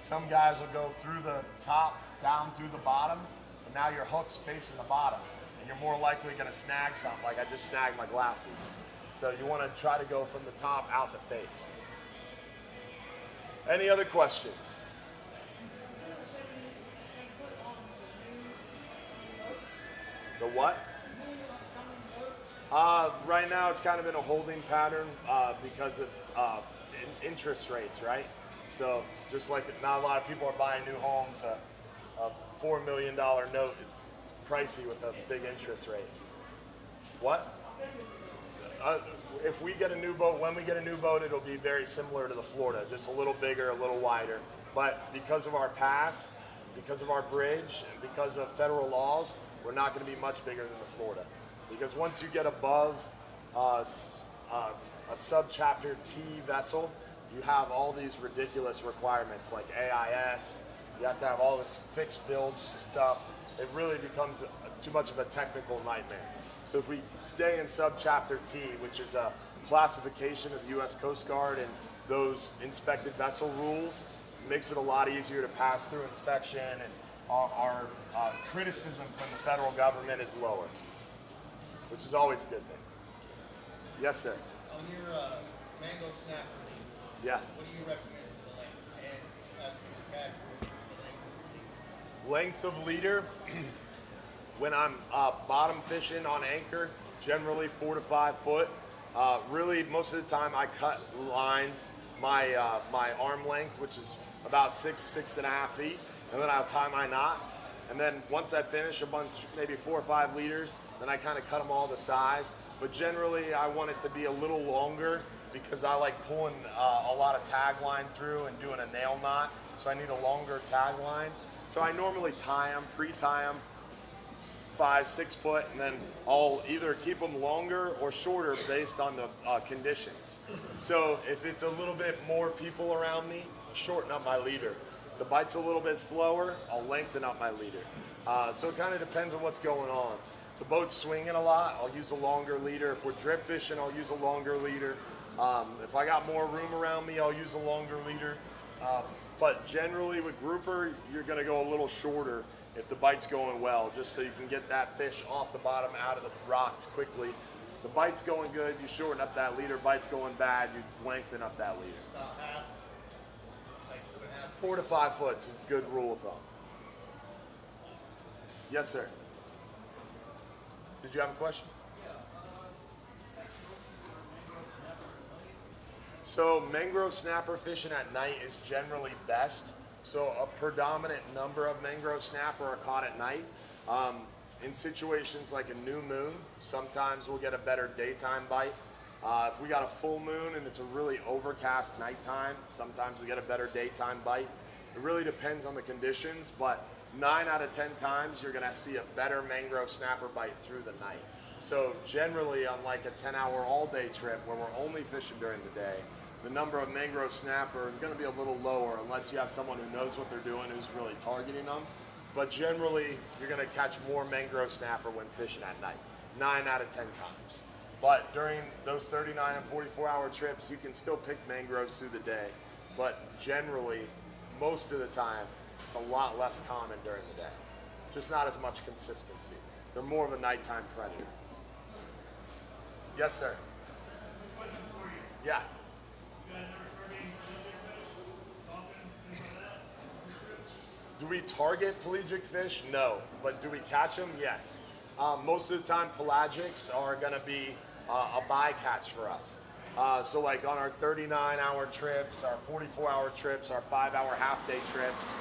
Some guys will go through the top, down through the bottom, and now your hook's facing the bottom. And you're more likely going to snag something, like I just snagged my glasses. So you want to try to go from the top, out the face. Any other questions? The what? Right now it's kind of in a holding pattern because of interest rates, right? So just like not a lot of people are buying new homes, a $4 million note is pricey with a big interest rate. What? If we get a new boat, when we get a new boat, it'll be very similar to the Florida, just a little bigger, a little wider. But because of our pass, because of our bridge, and because of federal laws, we're not going to be much bigger than the Florida. Because once you get above a subchapter T vessel, you have all these ridiculous requirements like AIS. You have to have all this fixed bilge stuff. It really becomes too much of a technical nightmare. So if we stay in subchapter T, which is a classification of the U.S. Coast Guard and those inspected vessel rules, it makes it a lot easier to pass through inspection, and our criticism from the federal government is lower, which is always a good thing. Yes, sir.
On your mango snapper lead,
Yeah.
what do you recommend for the length? And as for your catch, the length of the lead?
Length of leader, when I'm bottom fishing on anchor, generally 4 to 5 foot. Really, most of the time I cut lines my arm length, which is about 6.5 feet, and then I'll tie my knots. And then once I finish a bunch, maybe 4 or 5 liters, then I kind of cut them all to size. But generally, I want it to be a little longer because I like pulling a lot of tag line through and doing a nail knot. So I need a longer tag line. So I normally tie them, pre-tie them 5, 6 foot, and then I'll either keep them longer or shorter based on the conditions. So if it's a little bit more people around me, shorten up my leader. If the bite's a little bit slower, I'll lengthen up my leader. So it kind of depends on what's going on. the boat's swinging a lot, I'll use a longer leader. If we're drift fishing, I'll use a longer leader. If I got more room around me, I'll use a longer leader. But generally with grouper, you're going to go a little shorter if the bite's going well, just so you can get that fish off the bottom out of the rocks quickly. The bite's going good, you shorten up that leader. Bite's going bad, you lengthen up that leader.
About half, like 2.5.
4 to 5 foot's a good rule of thumb. Yes, sir. Did you have a question? So mangrove snapper fishing at night is generally best. So a predominant number of mangrove snapper are caught at night. In situations like a new moon, sometimes we'll get a better daytime bite. If we got a full moon and it's a really overcast nighttime, sometimes we get a better daytime bite. It really depends on the conditions, but 9 out of 10 times you're gonna see a better mangrove snapper bite through the night. So generally on like a 10-hour all-day trip where we're only fishing during the day, the number of mangrove snapper is gonna be a little lower unless you have someone who knows what they're doing, who's really targeting them. But generally, you're gonna catch more mangrove snapper when fishing at night, 9 out of 10 times. But during those 39 and 44-hour trips, you can still pick mangroves through the day. But generally, most of the time, it's a lot less common during the day. Just not as much consistency. They're more of a nighttime predator. Yes, sir. Yeah. Do we target pelagic fish? No. But do we catch them? Yes. Most of the time, pelagics are going to be a bycatch for us. So like on our 39-hour trips, our 44-hour trips, our 5-hour half-day trips,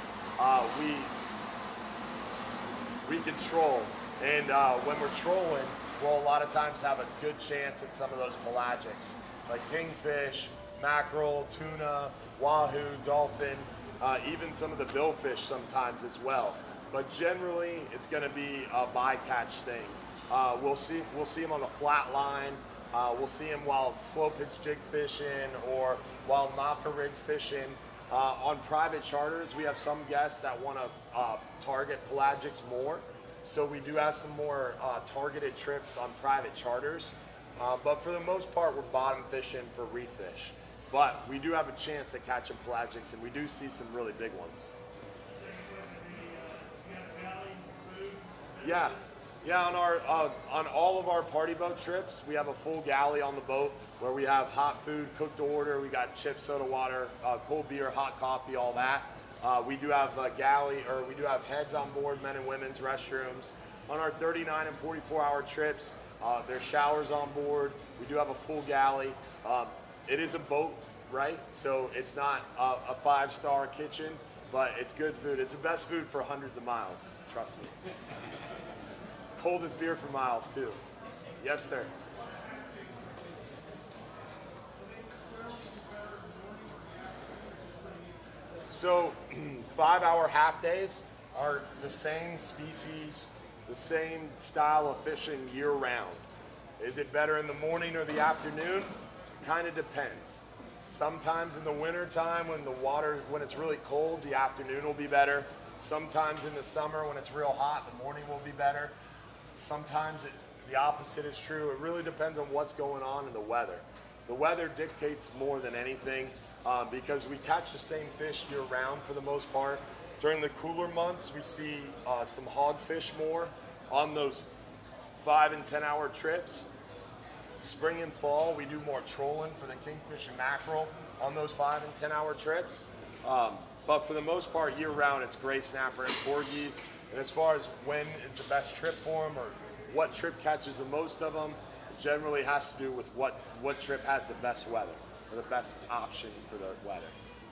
we can troll. And when we're trolling, we'll a lot of times have a good chance at some of those pelagics, like kingfish, mackerel, tuna, wahoo, dolphin, even some of the billfish sometimes as well. But generally, it's going to be a bycatch thing. We'll see them on the flat line. We'll see them while slow pitch jig fishing or while knocker rig fishing. On private charters, we have some guests that want to target pelagics more. So we do have some more targeted trips on private charters. But for the most part, we're bottom fishing for reef fish. But we do have a chance at catching pelagics, and we do see some really big ones. Yeah, on all of our party boat trips, we have a full galley on the boat where we have hot food cooked to order. We got chips, soda water, cold beer, hot coffee, all that. We do have a galley, or we do have heads on board, men and women's restrooms. On our 39 and 44-hour trips, there's showers on board. We do have a full galley. It is a boat, right? So it's not a 5-star kitchen, but it's good food. It's the best food for hundreds of miles, trust me. Coldest beer for miles, too. Yes, sir. So 5-hour half days are the same species, the same style of fishing year round. Is it better in the morning or the afternoon? Kind of depends. Sometimes in the winter time when it's really cold, the afternoon will be better. Sometimes in the summer when it's real hot, the morning will be better. Sometimes the opposite is true. It really depends on what's going on in the weather. The weather dictates more than anything because we catch the same fish year round for the most part. During the cooler months, we see some hogfish more on those 5 and 10-hour trips. Spring and fall, we do more trolling for the kingfish and mackerel on those 5 and 10-hour trips. But for the most part, year round, it's gray snapper and porgies. And as far as when is the best trip for them or what trip catches the most of them, it generally has to do with what trip has the best weather or the best option for the weather.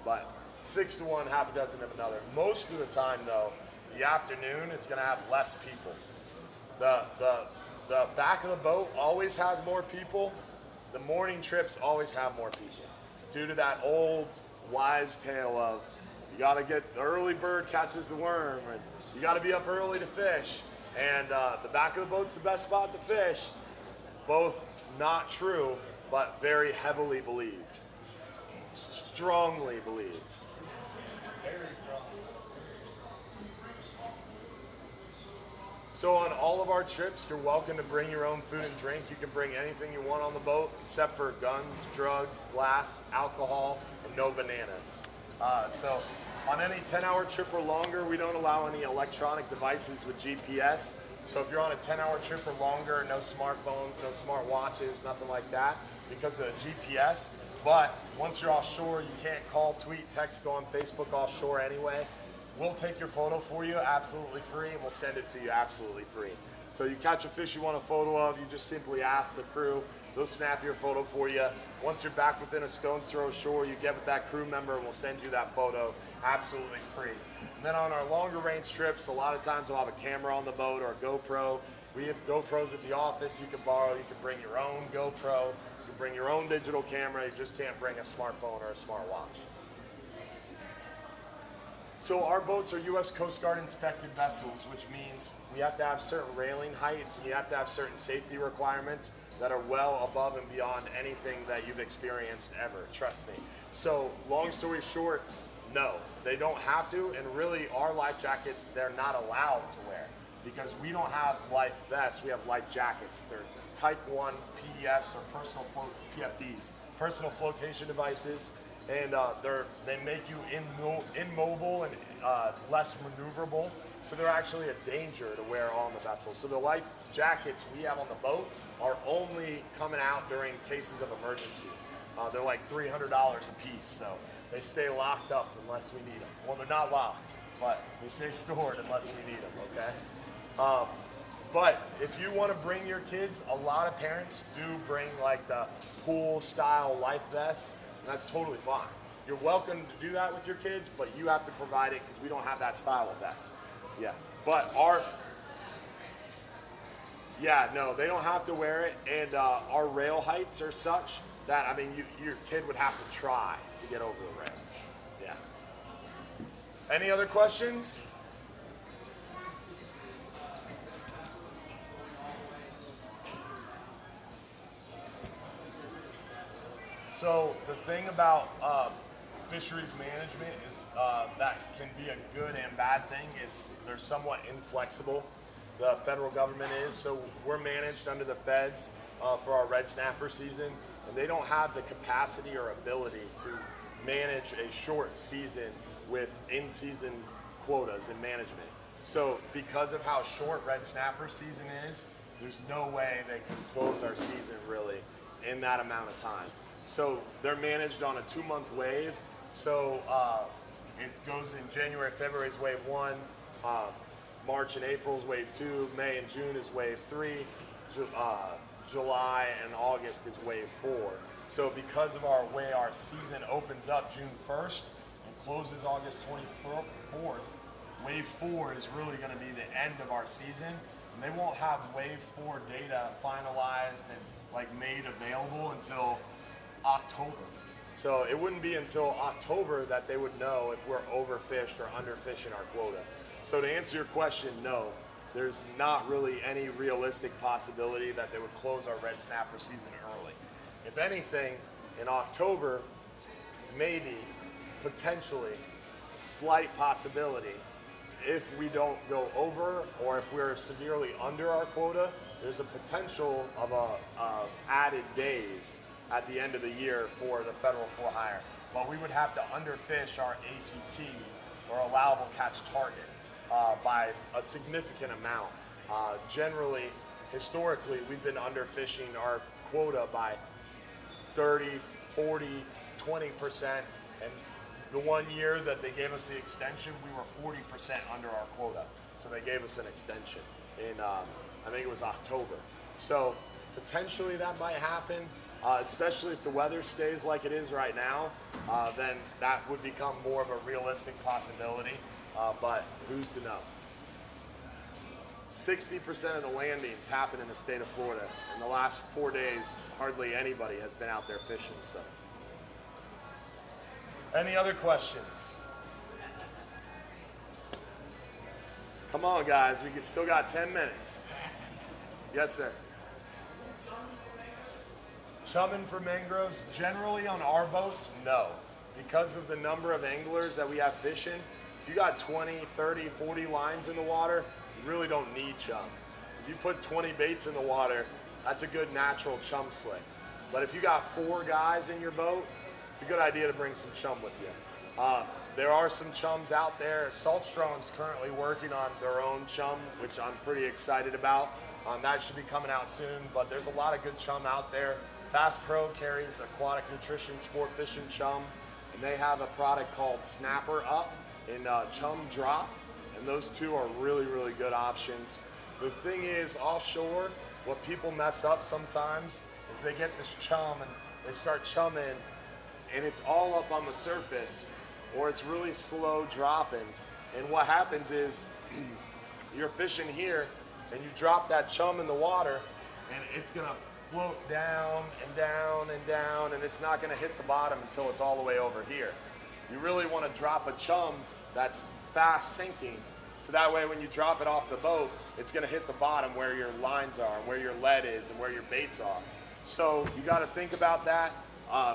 But 6 to 1, half a dozen of another. Most of the time, though, the afternoon is going to have less people. The back of the boat always has more people. The morning trips always have more people due to that old wives' tale of you got to get the early bird catches the worm, and you got to be up early to fish. And the back of the boat's the best spot to fish. Both not true, but very heavily believed. Strongly believed.
Very strong.
So on all of our trips, you're welcome to bring your own food and drink. You can bring anything you want on the boat, except for guns, drugs, glass, alcohol, and no bananas. So on any 10-hour trip or longer, we don't allow any electronic devices with GPS. So if you're on a 10-hour trip or longer, no smartphones, no smart watches, nothing like that, because of the GPS. But once you're offshore, you can't call, tweet, text, go on Facebook offshore anyway. We'll take your photo for you absolutely free, and we'll send it to you absolutely free. So you catch a fish you want a photo of, you just simply ask the crew, they'll snap your photo for you. Once you're back within a stone's throw of shore, you get with that crew member and we'll send you that photo absolutely free. And then on our longer range trips, a lot of times we'll have a camera on the boat or a GoPro. We have GoPros at the office you can borrow. You can bring your own GoPro. You can bring your own digital camera. You just can't bring a smartphone or a smartwatch. So our boats are U.S. Coast Guard inspected vessels, which means we have to have certain railing heights and you have to have certain safety requirements that are well above and beyond anything that you've experienced ever, trust me. So long story short, no, they don't have to, and really our life jackets, they're not allowed to wear because we don't have life vests, we have life jackets. They're type 1 PDFs or PFDs, personal flotation devices. And they make you immobile and less maneuverable. So they're actually a danger to wear on the vessel. So the life jackets we have on the boat are only coming out during cases of emergency. They're like $300 a piece, so they stay locked up unless we need them. Well, they're not locked, but they stay stored unless we need them, okay? But if you want to bring your kids, a lot of parents do bring like the pool style life vests. And that's totally fine. You're welcome to do that with your kids, but you have to provide it because we don't have that style of vest. Yeah, but no, they don't have to wear it, and our rail heights are such that, I mean, your kid would have to try to get over the rail. Yeah. Any other questions? So the thing about fisheries management is that can be a good and bad thing is they're somewhat inflexible. The federal government is, so we're managed under the feds for our red snapper season, and they don't have the capacity or ability to manage a short season with in-season quotas and management. So because of how short red snapper season is, there's no way they can close our season really in that amount of time. So they're managed on a 2-month wave. So it goes in January, February is wave 1, March and April is wave 2, May and June is wave 3, July and August is wave 4. So because of our way our season opens up June 1st and closes August 24th, wave 4 is really going to be the end of our season. And they won't have wave 4 data finalized and like made available until October. So it wouldn't be until October that they would know if we're overfished or underfishing our quota. So to answer your question, no, there's not really any realistic possibility that they would close our red snapper season early. If anything, in October, maybe, potentially, slight possibility, if we don't go over or if we're severely under our quota, there's a potential of added days at the end of the year for the federal for-hire. But we would have to underfish our ACT, or allowable catch target, by a significant amount. Generally, historically, we've been underfishing our quota by 30, 40, 20%. And the one year that they gave us the extension, we were 40% under our quota. So they gave us an extension in, I think it was October. So potentially that might happen. Especially if the weather stays like it is right now, then that would become more of a realistic possibility, but who's to know? 60% of the landings happen in the state of Florida. In the last 4 days, hardly anybody has been out there fishing. So, any other questions? Come on, guys, we still got 10 minutes. Yes, sir. Chumming for mangroves, generally on our boats, no. Because of the number of anglers that we have fishing, if you got 20, 30, 40 lines in the water, you really don't need chum. If you put 20 baits in the water, that's a good natural chum slick. But if you got 4 guys in your boat, it's a good idea to bring some chum with you. There are some chums out there. Saltstrong's currently working on their own chum, which I'm pretty excited about. That should be coming out soon, but there's a lot of good chum out there. Bass Pro carries Aquatic Nutrition Sport Fishing Chum, and they have a product called Snapper Up and Chum Drop, and those two are really, really good options. The thing is, offshore, what people mess up sometimes is they get this chum and they start chumming, and it's all up on the surface, or it's really slow dropping. And what happens is you're fishing here and you drop that chum in the water and it's gonna float down and down and down, and it's not gonna hit the bottom until it's all the way over here. You really wanna drop a chum that's fast sinking, so that way when you drop it off the boat, it's gonna hit the bottom where your lines are, and where your lead is, and where your baits are. So you gotta think about that.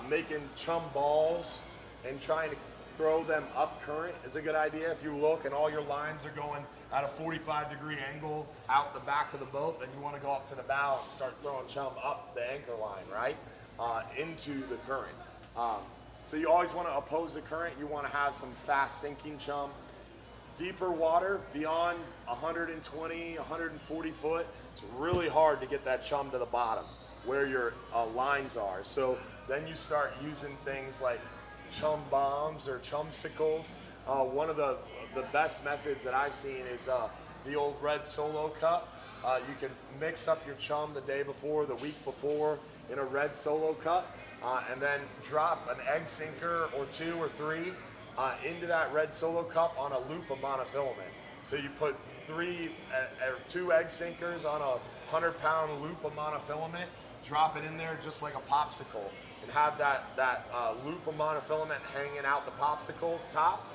Making chum balls and trying to throw them up current is a good idea. If you look and all your lines are going at a 45-degree angle out the back of the boat, then you want to go up to the bow and start throwing chum up the anchor line, right? Into the current. So you always want to oppose the current. You want to have some fast sinking chum. Deeper water, beyond 120, 140 foot, it's really hard to get that chum to the bottom where your lines are. So then you start using things like chum bombs or chumsicles. One of the best methods that I've seen is the old red Solo cup. You can mix up your chum the day before, the week before in a red Solo cup, and then drop an egg sinker or 2 or 3 into that red Solo cup on a loop of monofilament. So you put 2 egg sinkers on a 100-pound loop of monofilament, drop it in there just like a popsicle, and have that loop of monofilament hanging out the popsicle top,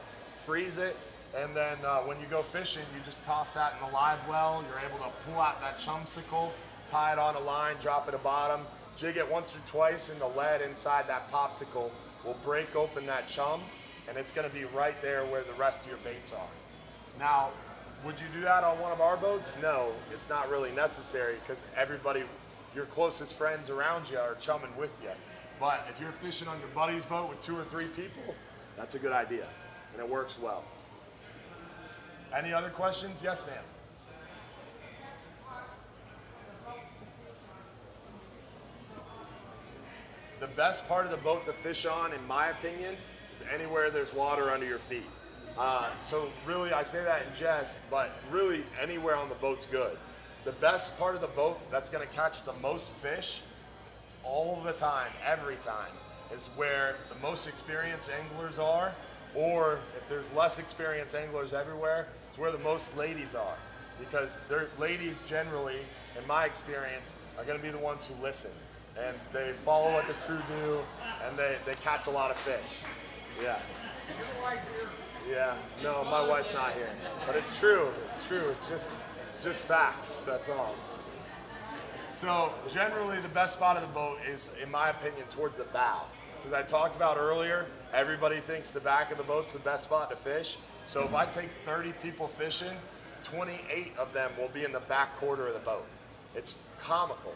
freeze it, and then when you go fishing, you just toss that in the live well. You're able to pull out that chumsicle, tie it on a line, drop it at bottom, jig it once or twice, and the lead inside that popsicle will break open that chum, and it's gonna be right there where the rest of your baits are. Now, would you do that on one of our boats? No, it's not really necessary, because everybody, your closest friends around you are chumming with you. But if you're fishing on your buddy's boat with 2 or 3 people, that's a good idea, and it works well. Any other questions? Yes, ma'am. The best part of the boat to fish on, in my opinion, is anywhere there's water under your feet. So really, I say that in jest, but really anywhere on the boat's good. The best part of the boat that's gonna catch the most fish all the time, every time, is where the most experienced anglers are, or if there's less experienced anglers everywhere, it's where the most ladies are. Because ladies generally, in my experience, are gonna be the ones who listen. And they follow what the crew do, and they catch a lot of fish. Yeah.
Your wife here?
Yeah, no, my wife's not here. But it's true, it's just facts, that's all. So generally the best spot of the boat is, in my opinion, towards the bow. Because I talked about earlier, everybody thinks the back of the boat's the best spot to fish. So if I take 30 people fishing, 28 of them will be in the back quarter of the boat. It's comical.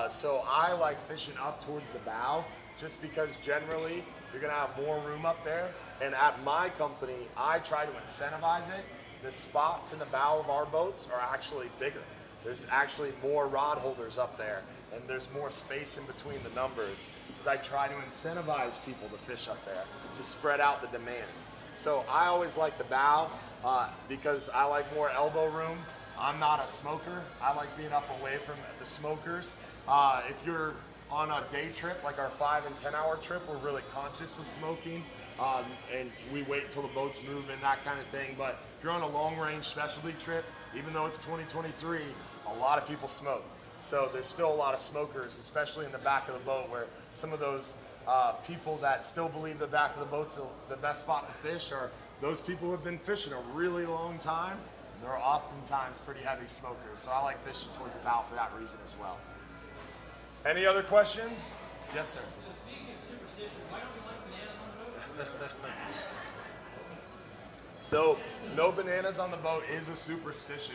So I like fishing up towards the bow, just because generally you're gonna have more room up there. And at my company, I try to incentivize it. The spots in the bow of our boats are actually bigger. There's actually more rod holders up there, and there's more space in between the numbers, because I try to incentivize people to fish up there, to spread out the demand. So I always like the bow, because I like more elbow room. I'm not a smoker. I like being up away from the smokers. If you're on a day trip, like our 5 and 10 hour trip, we're really conscious of smoking, and we wait till the boats move and that kind of thing. But if you're on a long range specialty trip, even though it's 2023, a lot of people smoke. So there's still a lot of smokers, especially in the back of the boat, where some of those people that still believe the back of the boat's the best spot to fish are those people who have been fishing a really long time. And they're oftentimes pretty heavy smokers. So I like fishing towards the bow for that reason as well. Any other questions? Yes, sir.
Speaking of superstition, why don't we like bananas on the boat?
So no bananas on the boat is a superstition.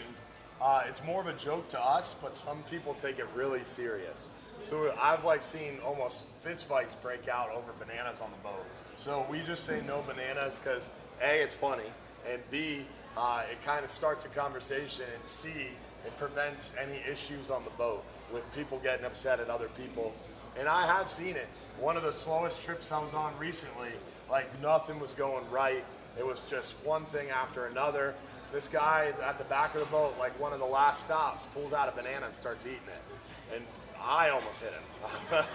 It's more of a joke to us, but some people take it really serious. So I've like seen almost fist fights break out over bananas on the boat. So we just say no bananas because A, it's funny, and B, it kind of starts a conversation, and C, it prevents any issues on the boat with people getting upset at other people. And I have seen it. One of the slowest trips I was on recently, like nothing was going right. It was just one thing after another. This guy is at the back of the boat, like one of the last stops, pulls out a banana and starts eating it. And I almost hit him.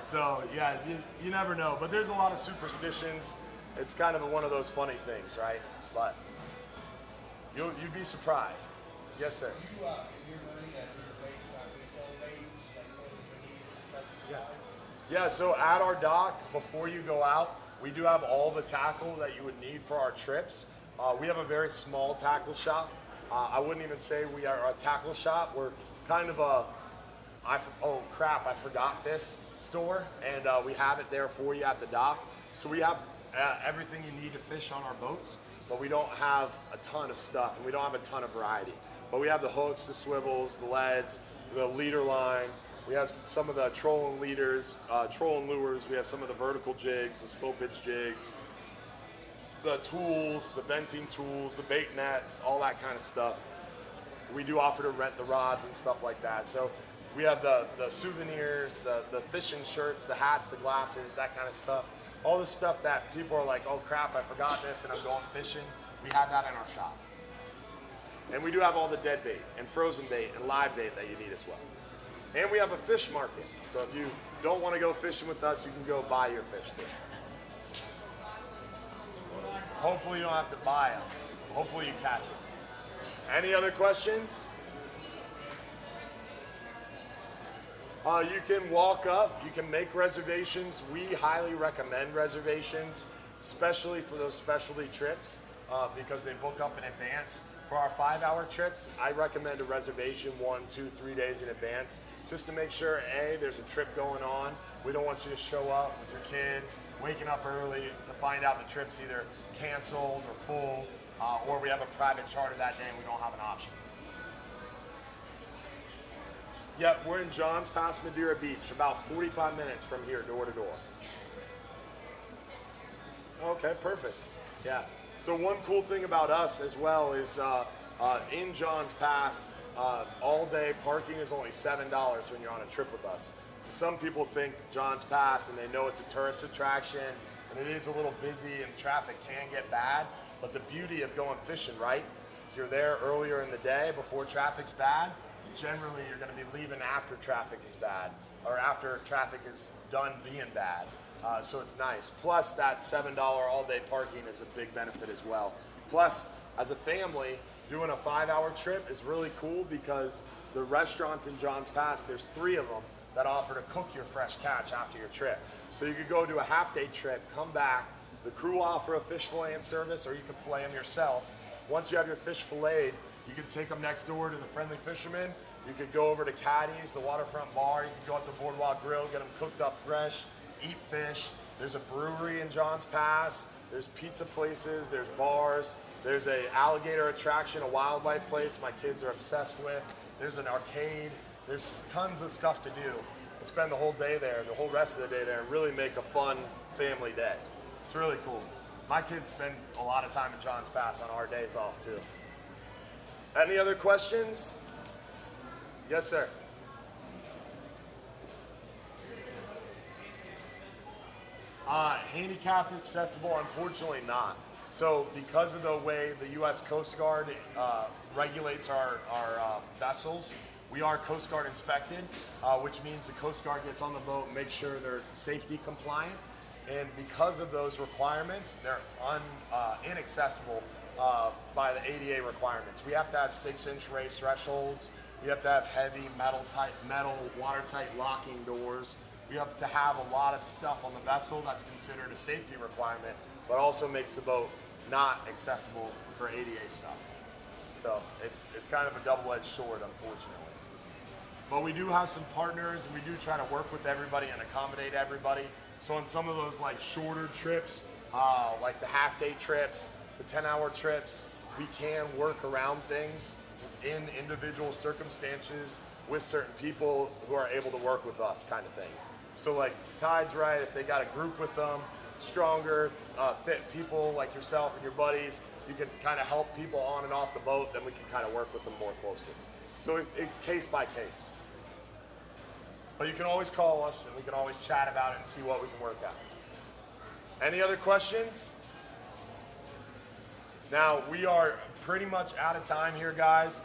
So yeah, you never know. But there's a lot of superstitions. It's kind of one of those funny things, right? But you'd be surprised. Yes, sir.
You, you're learning that your bait shop is all late, like stuff you buy.
Yeah, so at our dock, before you go out, we do have all the tackle that you would need for our trips. We have a very small tackle shop. I wouldn't even say we are a tackle shop. We're kind of a, oh crap, I forgot this store, and we have it there for you at the dock. So we have everything you need to fish on our boats, but we don't have a ton of stuff, and we don't have a ton of variety. But we have the hooks, the swivels, the leads, the leader line. We have some of the trolling leaders, trolling lures. We have some of the vertical jigs, the slow pitch jigs, the tools, the venting tools, the bait nets, all that kind of stuff. We do offer to rent the rods and stuff like that. So we have the souvenirs, the fishing shirts, the hats, the glasses, that kind of stuff. All the stuff that people are like, oh crap, I forgot this and I'm going fishing. We have that in our shop. And we do have all the dead bait and frozen bait and live bait that you need as well. And we have a fish market. So if you don't want to go fishing with us, you can go buy your fish too. Hopefully you don't have to buy them. Hopefully you catch them. Any other questions? You can walk up, you can make reservations. We highly recommend reservations, especially for those specialty trips, because they book up in advance. For our 5-hour trips, I recommend a reservation 1, 2, 3 days in advance, just to make sure, A, there's a trip going on. We don't want you to show up with your kids, waking up early to find out the trip's either canceled or full, or we have a private charter that day and we don't have an option. Yep, we're in Johns Pass, Madeira Beach, about 45 minutes from here, door to door. Okay, perfect. Yeah. So one cool thing about us as well is in Johns Pass, all day parking is only $7 when you're on a trip with us. Some people think Johns Pass and they know it's a tourist attraction and it is a little busy and traffic can get bad, but the beauty of going fishing, right, is you're there earlier in the day before traffic's bad. Generally, you're going to be leaving after traffic is bad or after traffic is done being bad. So it's nice. Plus, that $7 all-day parking is a big benefit as well. Plus, as a family, doing a 5-hour trip is really cool because the restaurants in Johns Pass, there's 3 of them that offer to cook your fresh catch after your trip. So you could go do a half-day trip, come back, the crew will offer a fish filleting service, or you can fillet them yourself. Once you have your fish filleted, you can take them next door to the Friendly Fisherman. You could go over to Caddy's, the waterfront bar. You can go at the Boardwalk Grill, get them cooked up fresh, eat fish. There's a brewery in Johns Pass. There's pizza places, there's bars. There's a alligator attraction, a wildlife place my kids are obsessed with. There's an arcade. There's tons of stuff to do. To spend the whole day there, the whole rest of the day there, and really make a fun family day. It's really cool. My kids spend a lot of time at Johns Pass on our days off too. Any other questions? Yes, sir. Handicap accessible, unfortunately not. So because of the way the U.S. Coast Guard regulates our vessels, we are Coast Guard inspected, which means the Coast Guard gets on the boat and makes sure they're safety compliant. And because of those requirements, they're inaccessible by the ADA requirements. We have to have 6-inch raise thresholds. We have to have heavy metal watertight locking doors. We have to have a lot of stuff on the vessel that's considered a safety requirement, but also makes the boat not accessible for ADA stuff. So it's kind of a double-edged sword, unfortunately. But we do have some partners, and we do try to work with everybody and accommodate everybody. So on some of those like shorter trips, like the half-day trips, the 10-hour trips, we can work around things in individual circumstances with certain people who are able to work with us, kind of thing. So like Tide's right, if they got a group with them, stronger, fit people like yourself and your buddies, you can kind of help people on and off the boat, then we can kind of work with them more closely. So it's case by case. But you can always call us and we can always chat about it and see what we can work out. Any other questions? Now, we are pretty much out of time here, guys.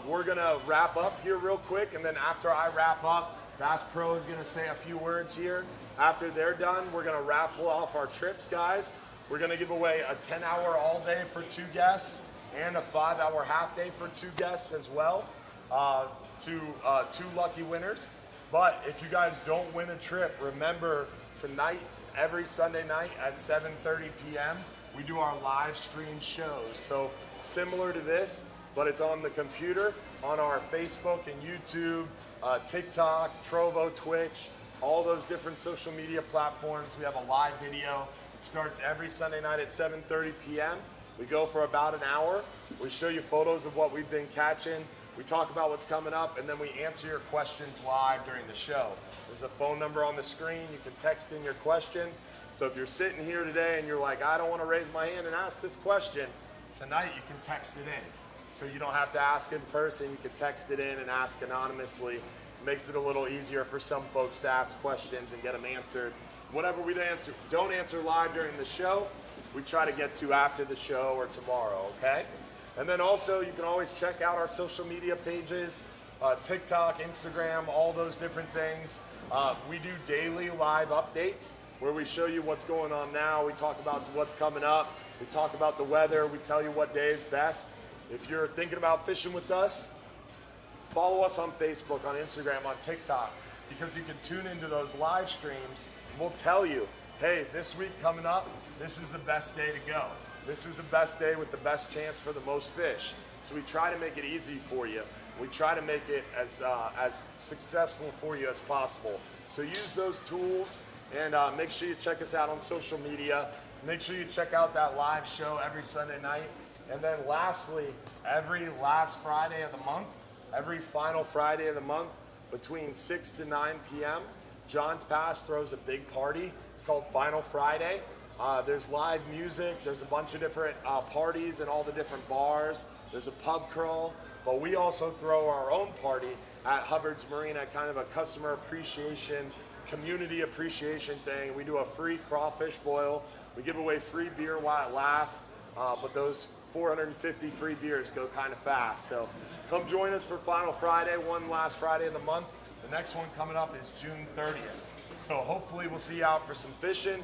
We're gonna wrap up here real quick, and then after I wrap up, Bass Pro is gonna say a few words here. After they're done, we're gonna raffle off our trips, guys. We're gonna give away a 10-hour all day for 2 guests and a 5-hour half day for 2 guests as well, to 2 lucky winners. But if you guys don't win a trip, remember tonight, every Sunday night at 7:30 p.m., we do our live stream shows. So similar to this, but it's on the computer, on our Facebook and YouTube, TikTok, Trovo, Twitch, all those different social media platforms. We have a live video. It starts every Sunday night at 7:30 p.m. We go for about an hour. We show you photos of what we've been catching. We talk about what's coming up, and then we answer your questions live during the show. There's a phone number on the screen. You can text in your question. So if you're sitting here today and you're like, I don't want to raise my hand and ask this question, tonight you can text it in. So you don't have to ask in person. You can text it in and ask anonymously. It makes it a little easier for some folks to ask questions and get them answered. Whatever we don't answer live during the show, we try to get to after the show or tomorrow, okay? And then also, you can always check out our social media pages, TikTok, Instagram, all those different things. We do daily live updates where we show you what's going on now. We talk about what's coming up. We talk about the weather. We tell you what day is best. If you're thinking about fishing with us, follow us on Facebook, on Instagram, on TikTok, because you can tune into those live streams. And we'll tell you, hey, this week coming up, this is the best day to go. This is the best day with the best chance for the most fish. So we try to make it easy for you. We try to make it as successful for you as possible. So use those tools, and make sure you check us out on social media. Make sure you check out that live show every Sunday night. And then lastly, every last Friday of the month, every final Friday of the month, between 6 to 9 p.m., John's Pass throws a big party. It's called Final Friday. There's live music, there's a bunch of different parties in all the different bars, there's a pub crawl, but we also throw our own party at Hubbard's Marina, kind of a customer appreciation, community appreciation thing. We do a free crawfish boil, we give away free beer while it lasts, but those 450 free beers go kind of fast. So come join us for Final Friday, one last Friday of the month. The next one coming up is June 30th. So hopefully we'll see you out for some fishing.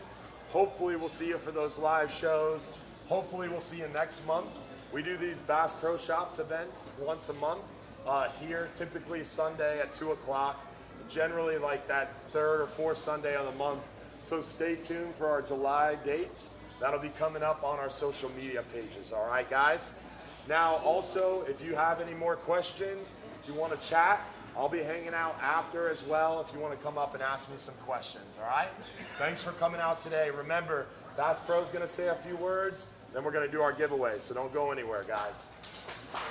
Hopefully we'll see you for those live shows. Hopefully we'll see you next month. We do these Bass Pro Shops events once a month here, typically Sunday at 2 o'clock, generally like that 3rd or 4th Sunday of the month. So stay tuned for our July dates. That'll be coming up on our social media pages, all right, guys? Now, also, if you have any more questions, if you want to chat, I'll be hanging out after as well if you want to come up and ask me some questions, all right? Thanks for coming out today. Remember, Bass Pro's going to say a few words, then we're going to do our giveaway, so don't go anywhere, guys.